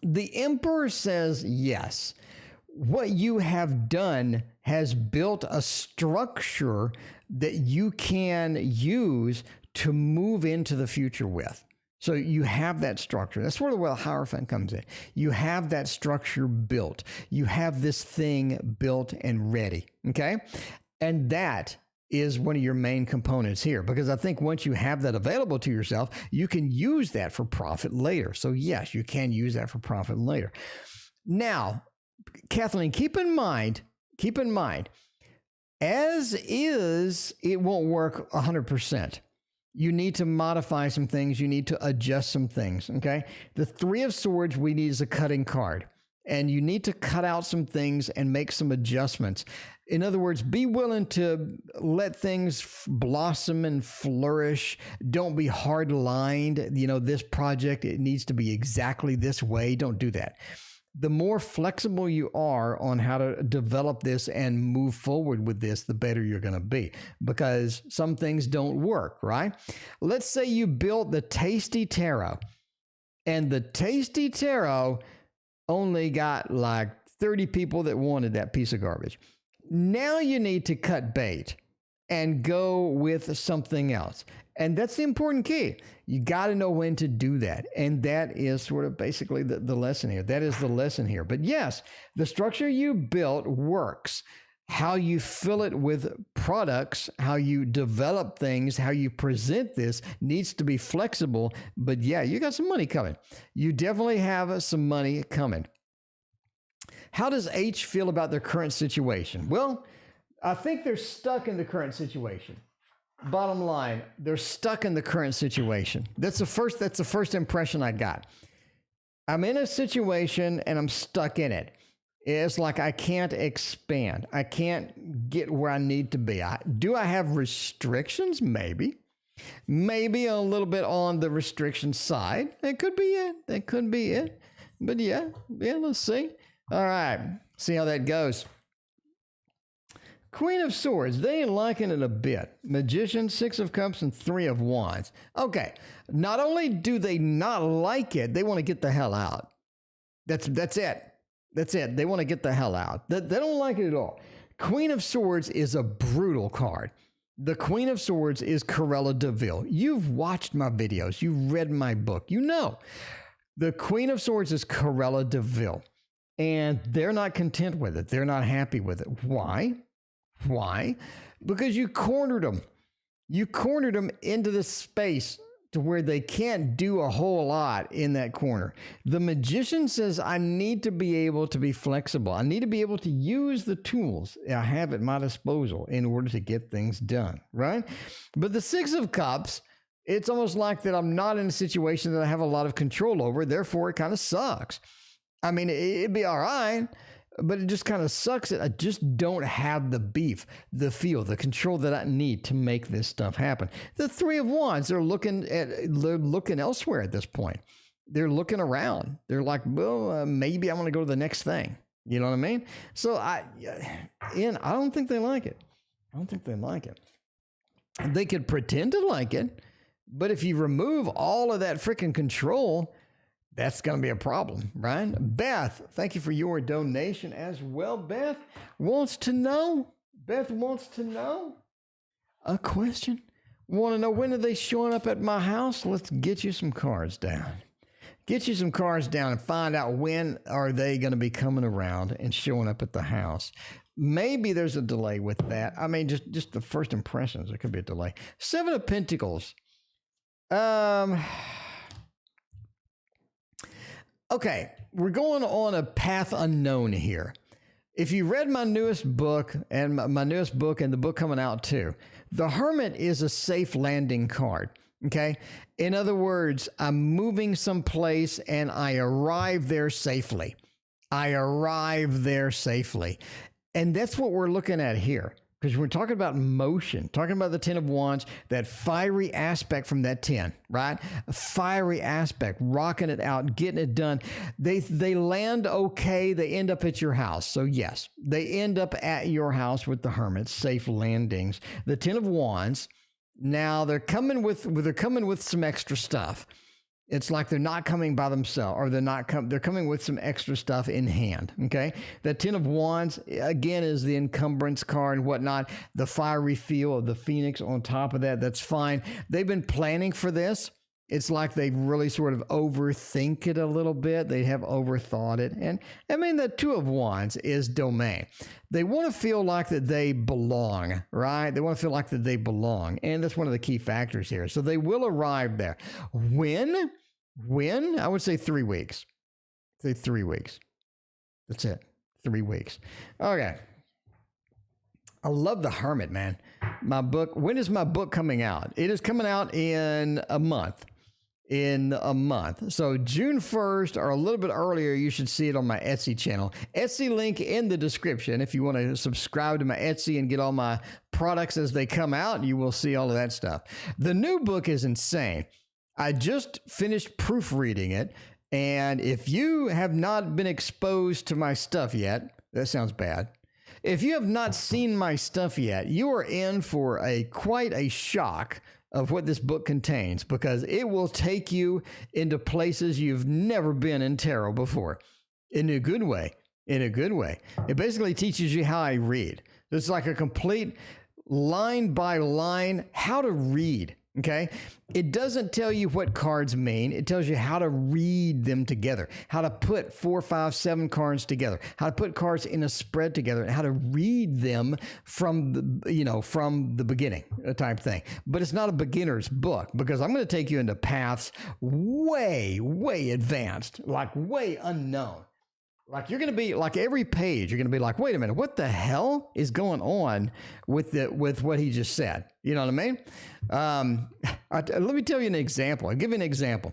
The Emperor says yes. What you have done has built a structure that you can use to move into the future with. So you have that structure. That's where the Hierophant comes in. You have that structure built. You have this thing built and ready, okay? And that is one of your main components here, because I think once you have that available to yourself, you can use that for profit later. So yes, you can use that for profit later. Now, Kathleen, keep in mind, as is, it won't work 100%. You need to modify some things. You need to adjust some things, okay? The Three of Swords we need is a cutting card, and you need to cut out some things and make some adjustments. In other words, be willing to let things blossom and flourish. Don't be hard-lined. You know, this project, it needs to be exactly this way. Don't do that. The more flexible you are on how to develop this and move forward with this, the better you're going to be, because some things don't work, right? Let's say you built the Tasty Tarot, and the Tasty Tarot only got like 30 people that wanted that piece of garbage. Now you need to cut bait and go with something else. And that's the important key. You got to know when to do that. And that is sort of basically the lesson here. That is the lesson here. But yes, the structure you built works. How you fill it with products, how you develop things, how you present this needs to be flexible. But yeah, you got some money coming. You definitely have some money coming. How does H feel about their current situation? Well, I think they're stuck in the current situation. Bottom line, they're stuck in the current situation. That's the first impression I got. I'm in a situation and I'm stuck in it. It's like I can't expand. I can't get where I need to be. Do I have restrictions? Maybe. Maybe a little bit on the restriction side. That could be it. That could be it. But yeah, let's see. All right, see how that goes. Queen of Swords, they ain't liking it a bit. Magician, Six of Cups, and Three of Wands. Okay, not only do they not like it, they want to get the hell out. That's it. That's it. They want to get the hell out. They don't like it at all. Queen of Swords is a brutal card. The Queen of Swords is Cruella de Vil. You've watched my videos. You've read my book. You know. The Queen of Swords is Cruella de Vil. And they're not content with it. They're not happy with it. Why? Why? Because you cornered them. You cornered them into this space to where they can't do a whole lot in that corner. The Magician says, I need to be able to be flexible. I need to be able to use the tools I have at my disposal in order to get things done, right? But the Six of Cups, it's almost like that I'm not in a situation that I have a lot of control over. Therefore, it kind of sucks. I mean, it'd be all right, but it just kind of sucks that I just don't have the beef, the feel, the control that I need to make this stuff happen. The Three of Wands, they're looking elsewhere at this point. They're looking around. They're like, well, maybe I want to go to the next thing. You know what I mean? So I don't think they like it. I don't think they like it. They could pretend to like it, but if you remove all of that freaking control, that's going to be a problem, right? Beth, thank you for your donation as well. Beth wants to know a question. Want to know, when are they showing up at my house? Let's get you some cards down. Get you some cards down and find out when are they going to be coming around and showing up at the house. Maybe there's a delay with that. I mean, just the first impressions, there could be a delay. 7 of Pentacles. Okay, we're going on a path unknown here. If you read my newest book and the book coming out too, the Hermit is a safe landing card. Okay. In other words, I'm moving someplace and I arrive there safely. And that's what we're looking at here. Because we're talking about motion, talking about the 10 of Wands, that fiery aspect from that 10, right? A fiery aspect, rocking it out, getting it done. They land okay. They end up at your house. So yes, they end up at your house with the Hermit, safe landings. The 10 of Wands, now they're coming with some extra stuff. It's like they're not coming by themselves, or they're coming with some extra stuff in hand, okay? The 10 of Wands, again, is the encumbrance card and whatnot. The fiery feel of the Phoenix on top of that, that's fine. They've been planning for this. It's like they really sort of overthink it a little bit. They have overthought it. And I mean, the 2 of Wands is domain. They want to feel like that they belong, right? They want to feel like that they belong. And that's one of the key factors here. So they will arrive there. When? I would say 3 weeks. Say 3 weeks. That's it. 3 weeks. Okay. I love the Hermit, man. My book. When is my book coming out? It is coming out in a month. So June 1st or a little bit earlier, you should see it on my Etsy channel. Etsy link in the description. If you want to subscribe to my Etsy and get all my products as they come out, you will see all of that stuff. The new book is insane. I just finished proofreading it. And if you have not been exposed to my stuff yet, that sounds bad. If you have not seen my stuff yet, you are in for quite a shock of what this book contains, because it will take you into places you've never been in tarot before, in a good way. It basically teaches you how I read. It's like a complete line by line how to read. Okay. It doesn't tell you what cards mean. It tells you how to read them together, how to put 4, 5, 7 cards together, how to put cards in a spread together, and how to read them from the beginning type thing. But it's not a beginner's book, because I'm going to take you into paths way, way advanced, like way unknown. Like you're going to be like, every page, you're going to be like, wait a minute, what the hell is going on with what he just said? You know what I mean? Let me tell you an example. I'll give you an example.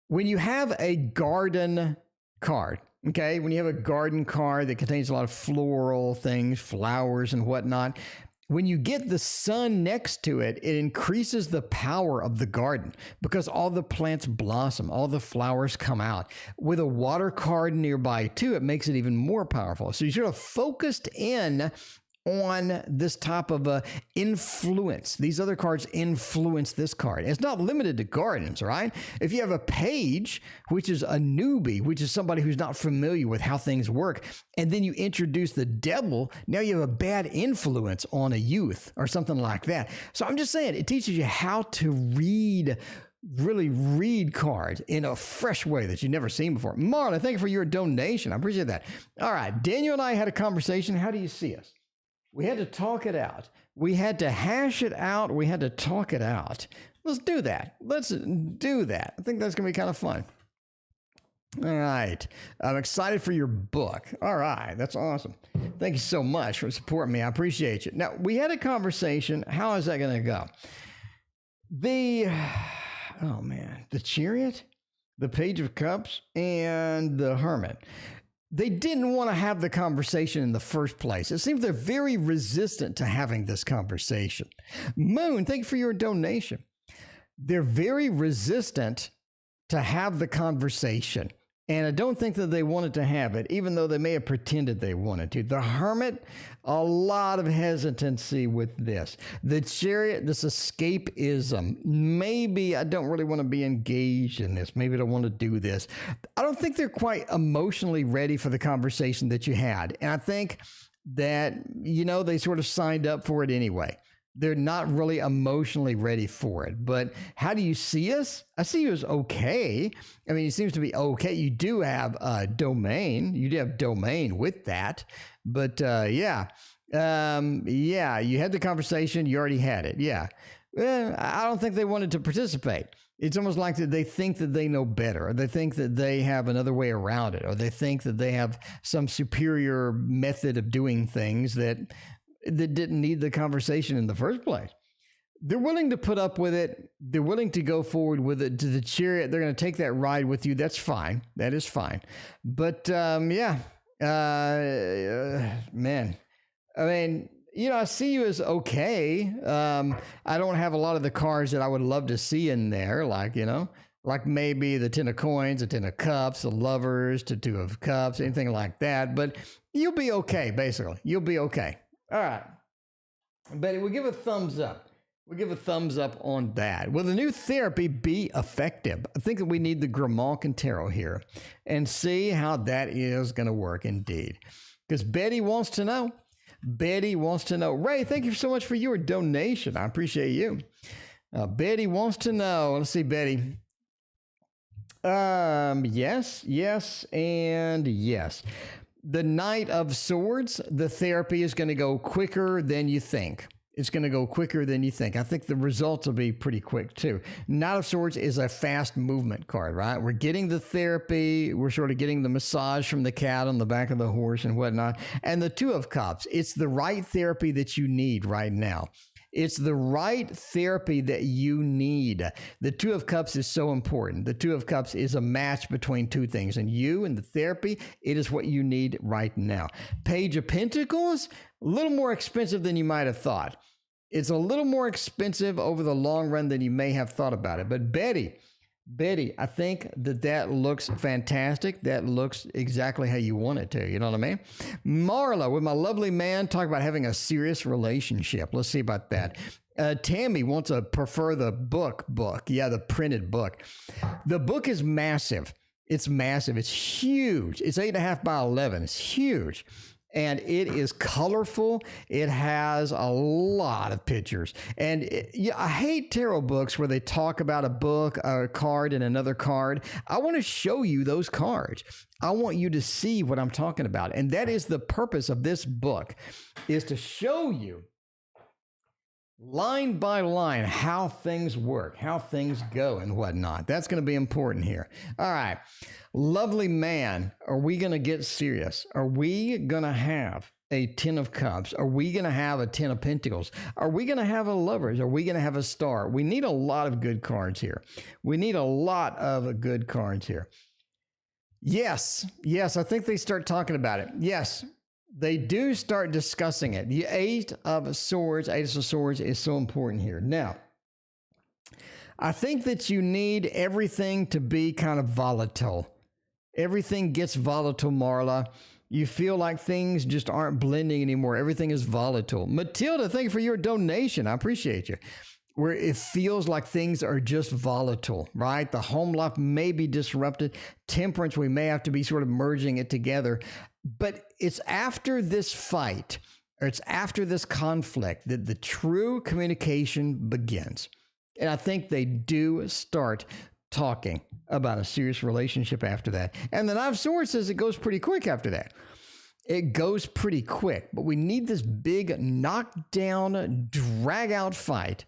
When you have a garden card, okay, when you have a garden card that contains a lot of floral things, flowers and whatnot, when you get the sun next to it, it increases the power of the garden, because all the plants blossom, all the flowers come out. With a water card nearby too, it makes it even more powerful. So you're sort of focused in on this type of influence. These other cards influence this card. It's not limited to gardens, right? If you have a page, which is a newbie, which is somebody who's not familiar with how things work, and then you introduce the devil, now you have a bad influence on a youth or something like that. So I'm just saying, it teaches you how to really read cards in a fresh way that you've never seen before. Marla, thank you for your donation. I appreciate that. All right, Daniel and I had a conversation. How do you see us? We had to talk it out. We had to hash it out. We had to talk it out. Let's do that. I think that's going to be kind of fun. All right. I'm excited for your book. All right. That's awesome. Thank you so much for supporting me. I appreciate you. Now, we had a conversation. How is that going to go? The Chariot, the Page of Cups, and the Hermit. They didn't want to have the conversation in the first place. It seems they're very resistant to having this conversation. Moon, thank you for your donation. They're very resistant to have the conversation. And I don't think that they wanted to have it, even though they may have pretended they wanted to. The Hermit, a lot of hesitancy with this. The Chariot, this escapism. Maybe I don't really want to be engaged in this. Maybe I don't want to do this. I don't think they're quite emotionally ready for the conversation that you had. And I think that, they sort of signed up for it anyway. They're not really emotionally ready for it. But how do you see us? I see you as okay. I mean, it seems to be okay. You do have a domain. You do have domain with that. But yeah, you had the conversation. You already had it. Yeah. I don't think they wanted to participate. It's almost like that they think that they know better, or they think that they have another way around it, or they think that they have some superior method of doing things that didn't need the conversation in the first place. They're willing to put up with it. They're willing to go forward with it to the Chariot. They're going to take that ride with you. That's fine. That is fine. But man, I mean, I see you as okay. I don't have a lot of the cards that I would love to see in there, like maybe the 10 of coins, the 10 of cups, the lovers, the 2 of cups, anything like that. But you'll be okay, basically. You'll be okay. All right. But we'll give a thumbs up. We'll give a thumbs up on that. Will the new therapy be effective? I think that we need the Grimalkin and Tarot here and see how that is going to work indeed. Because Betty wants to know. Betty wants to know. Ray, thank you so much for your donation. I appreciate you. Betty wants to know. Let's see, Betty. Yes, and yes. The Knight of Swords, the therapy is going to go quicker than you think. It's going to go quicker than you think. I think the results will be pretty quick too. Knight of Swords is a fast movement card, right? We're getting the therapy. We're sort of getting the massage from the cat on the back of the horse and whatnot. And the 2 of Cups, it's the right therapy that you need right now. It's the right therapy that you need. The 2 of Cups is so important. The 2 of Cups is a match between two things. And you and the therapy, it is what you need right now. Page of Pentacles, a little more expensive than you might have thought. It's a little more expensive over the long run than you may have thought about it. But Betty, I think that looks fantastic. That looks exactly how you want it to. You know what I mean? Marla, with my lovely man, talk about having a serious relationship. Let's see about that. Tammy wants to prefer the book. Yeah, the printed book. The book is massive. It's massive. It's huge. It's 8.5 by 11. It's huge. And it is colorful. It has a lot of pictures. And I hate tarot books where they talk about a book, a card, and another card. I want to show you those cards. I want you to see what I'm talking about. And that is the purpose of this book, is to show you line by line how things work, how things go and whatnot. That's going to be important here. All right. Lovely man, are we going to get serious? Are we going to have a 10 of Cups? Are we going to have a 10 of Pentacles? Are we going to have a Lovers? Are we going to have a Star? We need a lot of good cards here. We need a lot of good cards here. Yes, I think they start talking about it. Yes, they do start discussing it. The Ace of Swords is so important here. Now, I think that you need everything to be kind of volatile. Everything gets volatile, Marla. You feel like things just aren't blending anymore. Everything is volatile. Matilda, thank you for your donation. I appreciate you. Where it feels like things are just volatile, right? The home life may be disrupted. Temperance, we may have to be sort of merging it together. But it's after this fight, or it's after this conflict, that the true communication begins. And I think they do start talking about a serious relationship after that. And the Knight of Swords says it goes pretty quick after that. It goes pretty quick, but we need this big knockdown, drag out fight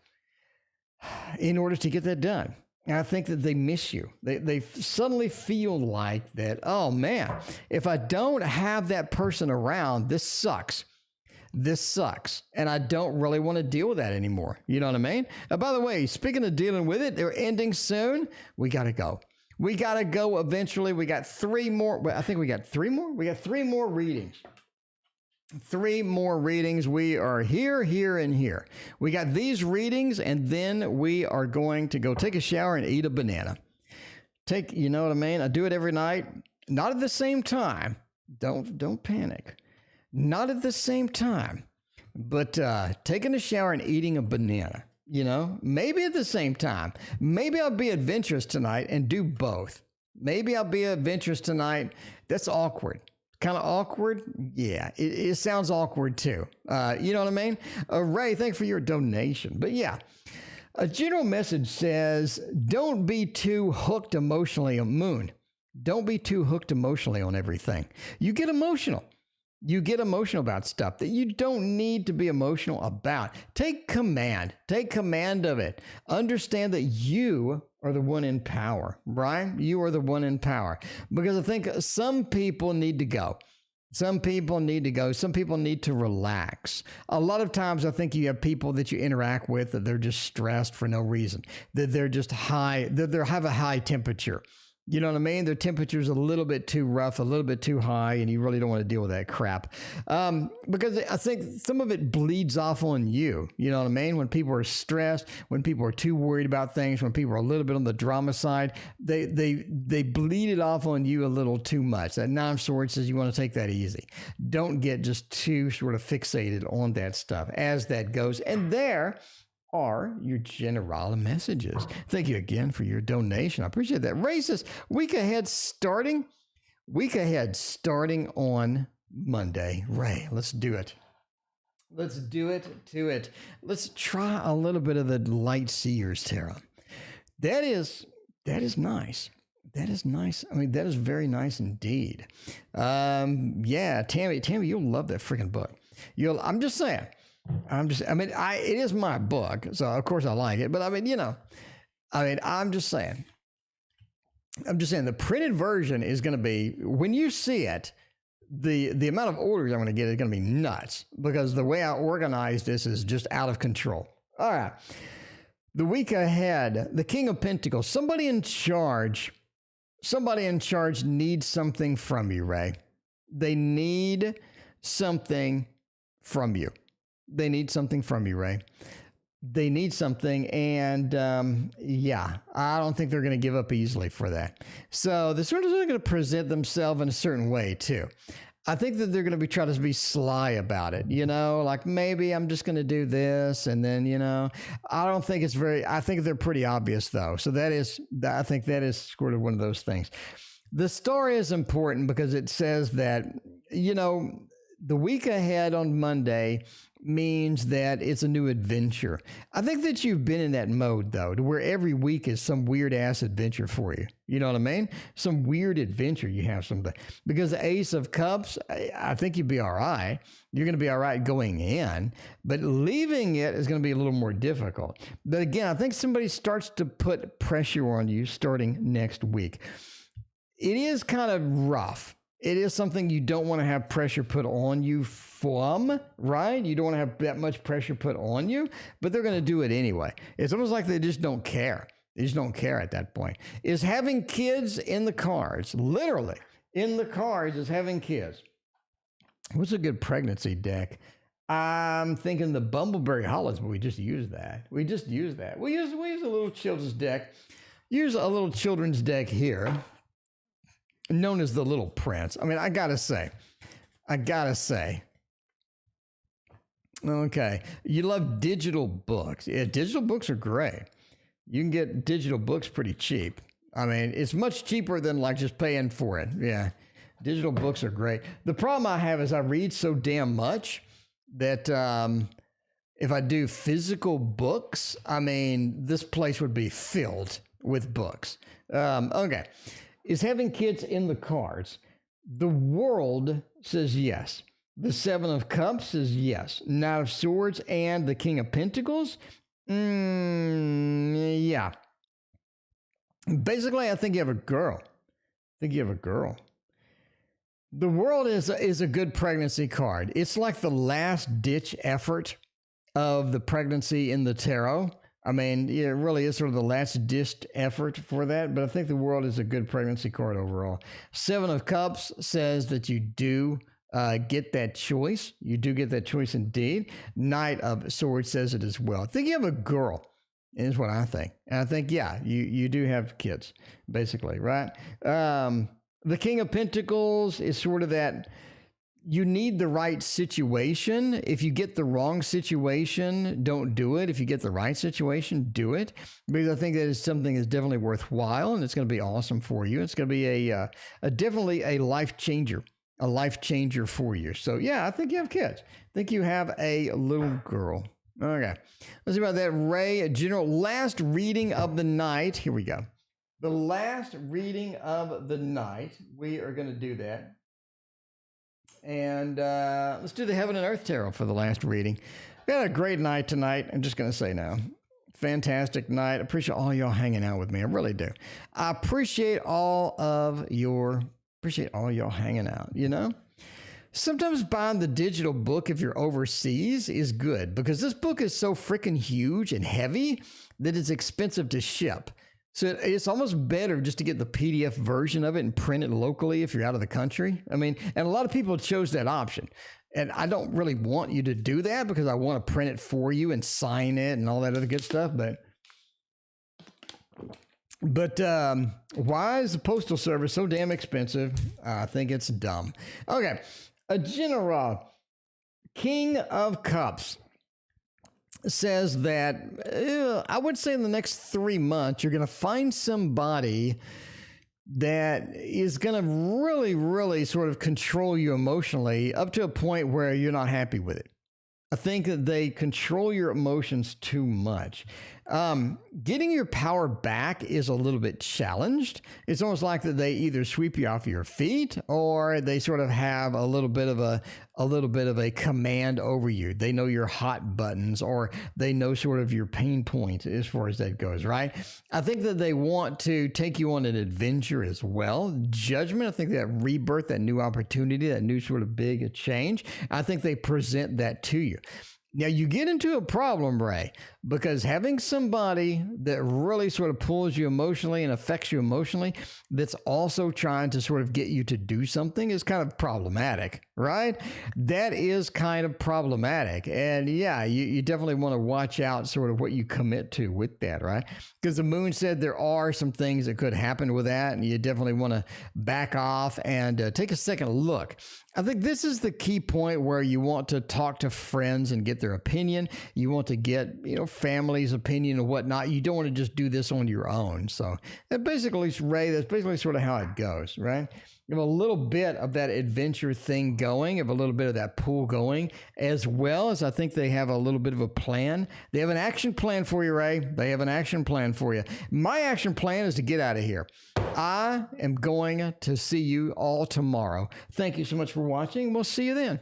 in order to get that done. And I think that they miss you. They suddenly feel like that, oh man, if I don't have that person around, this sucks. This sucks. And I don't really want to deal with that anymore. You know what I mean? By the way, speaking of dealing with it, they're ending soon. We got to go. We got to go eventually. We got 3 more. I think we got 3 more. We got 3 more readings. 3 more readings. We are here, and here. We got these readings, and then we are going to go take a shower and eat a banana. You know what I mean? I do it every night. Not at the same time. Don't panic. Not at the same time. But taking a shower and eating a banana, maybe at the same time. Maybe I'll be adventurous tonight and do both. Maybe I'll be adventurous tonight. That's awkward. Kind of awkward? Yeah, it sounds awkward too. You know what I mean? Ray, thanks for your donation. But yeah, a general message says, don't be too hooked emotionally on Moon. Don't be too hooked emotionally on everything. You get emotional. You get emotional about stuff that you don't need to be emotional about. Take command. Take command of it. Understand that you are the one in power, right? You are the one in power. Because I think some people need to go. Some people need to go. Some people need to relax. A lot of times I think you have people that you interact with that they're just stressed for no reason, that they're just high, that they have a high temperature. You know what I mean? Their temperature's a little bit too rough, a little bit too high, and you really don't want to deal with that crap. Because I think some of it bleeds off on you. You know what I mean? When people are stressed, when people are too worried about things, when people are a little bit on the drama side, they bleed it off on you a little too much. That Nine of Swords says you want to take that easy. Don't get just too sort of fixated on that stuff as that goes. And there are your general messages. Thank you again for your donation. I appreciate that. Ray says, week ahead starting on Monday. Ray, let's do it. Let's do it to it. Let's try a little bit of the Light Seers Tarot. That is nice. That is nice. I mean, that is very nice indeed. Yeah, Tammy, you'll love that freaking book. I'm just saying. It is my book, so of course I like it, but I'm just saying the printed version is going to be, when you see it, the amount of orders I'm going to get is going to be nuts, because the way I organize this is just out of control. All right. The week ahead, the King of Pentacles, somebody in charge needs something from you, Ray. They need something from you. They need something from you, Ray. They need something, and I don't think they're going to give up easily for that. So they're sort of going to present themselves in a certain way, too. I think that they're going to trying to be sly about it, like maybe I'm just going to do this, and then, I don't think it's I think they're pretty obvious, though. So I think that is sort of one of those things. The story is important because it says that, the week ahead on Monday means that it's a new adventure. I think that you've been in that mode, though, to where every week is some weird ass adventure for you. You know what I mean? Some weird adventure you have something. Because the Ace of Cups, I think you'd be all right. You're going to be all right going in, but leaving it is going to be a little more difficult. But again, I think somebody starts to put pressure on you starting next week. It is kind of rough. It is something you don't want to have pressure put on you from, right? You don't want to have that much pressure put on you, but they're going to do it anyway. It's almost like they just don't care. They just don't care at that point. Is having kids in the cards, literally in the cards is having kids. What's a good pregnancy deck? I'm thinking the Bumbleberry Hollows, but we just use that. We use a little children's deck. Use a little children's deck here, known as the Little Prince. I mean, I gotta say, okay, you love digital books. Yeah, digital books are great. You can get digital books pretty cheap. I mean, it's much cheaper than like just paying for it. Yeah, digital books are great. The problem I have is I read so damn much that if I do physical books, I mean, this place would be filled with books. Okay. Is having kids in the cards? The World says yes. The Seven of Cups says yes. Knight of Swords and the King of Pentacles? Yeah. Basically, I think you have a girl. The World is a good pregnancy card. It's like the last ditch effort of the pregnancy in the tarot. I mean, it really is sort of the last ditch effort for that, but I think the World is a good pregnancy card overall. Seven of Cups says that you do get that choice. You do get that choice indeed. Knight of Swords says it as well. I think you have a girl, is what I think. And I think, yeah, you do have kids, basically, right? The King of Pentacles is sort of that you need the right situation. If you get the wrong situation, don't do it. If you get the right situation, do it. Because I think that is something that's definitely worthwhile and it's going to be awesome for you. It's going to be a definitely a life changer for you. So yeah, I think you have kids. I think you have a little girl. Okay. Let's see about that. Ray, general last reading of the night. Here we go. The last reading of the night. We are going to do that. And let's do the Heaven and Earth Tarot for the last reading. We had a great night tonight. I'm just going to say now. Fantastic night. I appreciate all y'all hanging out with me. I really do. I appreciate all y'all hanging out, you know? Sometimes buying the digital book if you're overseas is good because this book is so freaking huge and heavy that it's expensive to ship. So it's almost better just to get the PDF version of it and print it locally if you're out of the country. I mean, and a lot of people chose that option. And I don't really want you to do that because I want to print it for you and sign it and all that other good stuff. But why is the Postal Service so damn expensive? I think it's dumb. Okay. A general King of Cups says that I would say in the next 3 months, you're going to find somebody that is going to really, really sort of control you emotionally up to a point where you're not happy with it. I think that they control your emotions too much. Getting your power back is a little bit challenged. It's almost like that they either sweep you off your feet or they sort of have a little bit of a command over you. They know your hot buttons or they know sort of your pain points as far as that goes, right? I think that they want to take you on an adventure as well. Judgment, I think that rebirth, that new opportunity, that new sort of big change, I think they present that to you. Now, you get into a problem, Ray, because having somebody that really sort of pulls you emotionally and affects you emotionally that's also trying to sort of get you to do something is kind of problematic, right? That is kind of problematic. And yeah, you definitely want to watch out sort of what you commit to with that, right? Because the moon said there are some things that could happen with that, and you definitely want to back off and take a second look. I think this is the key point where you want to talk to friends and get their opinion. You want to get, family's opinion and whatnot. You don't want to just do this on your own. So that basically, Ray, that's basically sort of how it goes, right? You have a little bit of that adventure thing going, you have a little bit of that pull going, as well as I think they have a little bit of a plan. They have an action plan for you, Ray. They have an action plan for you. My action plan is to get out of here. I am going to see you all tomorrow. Thank you so much for watching. We'll see you then.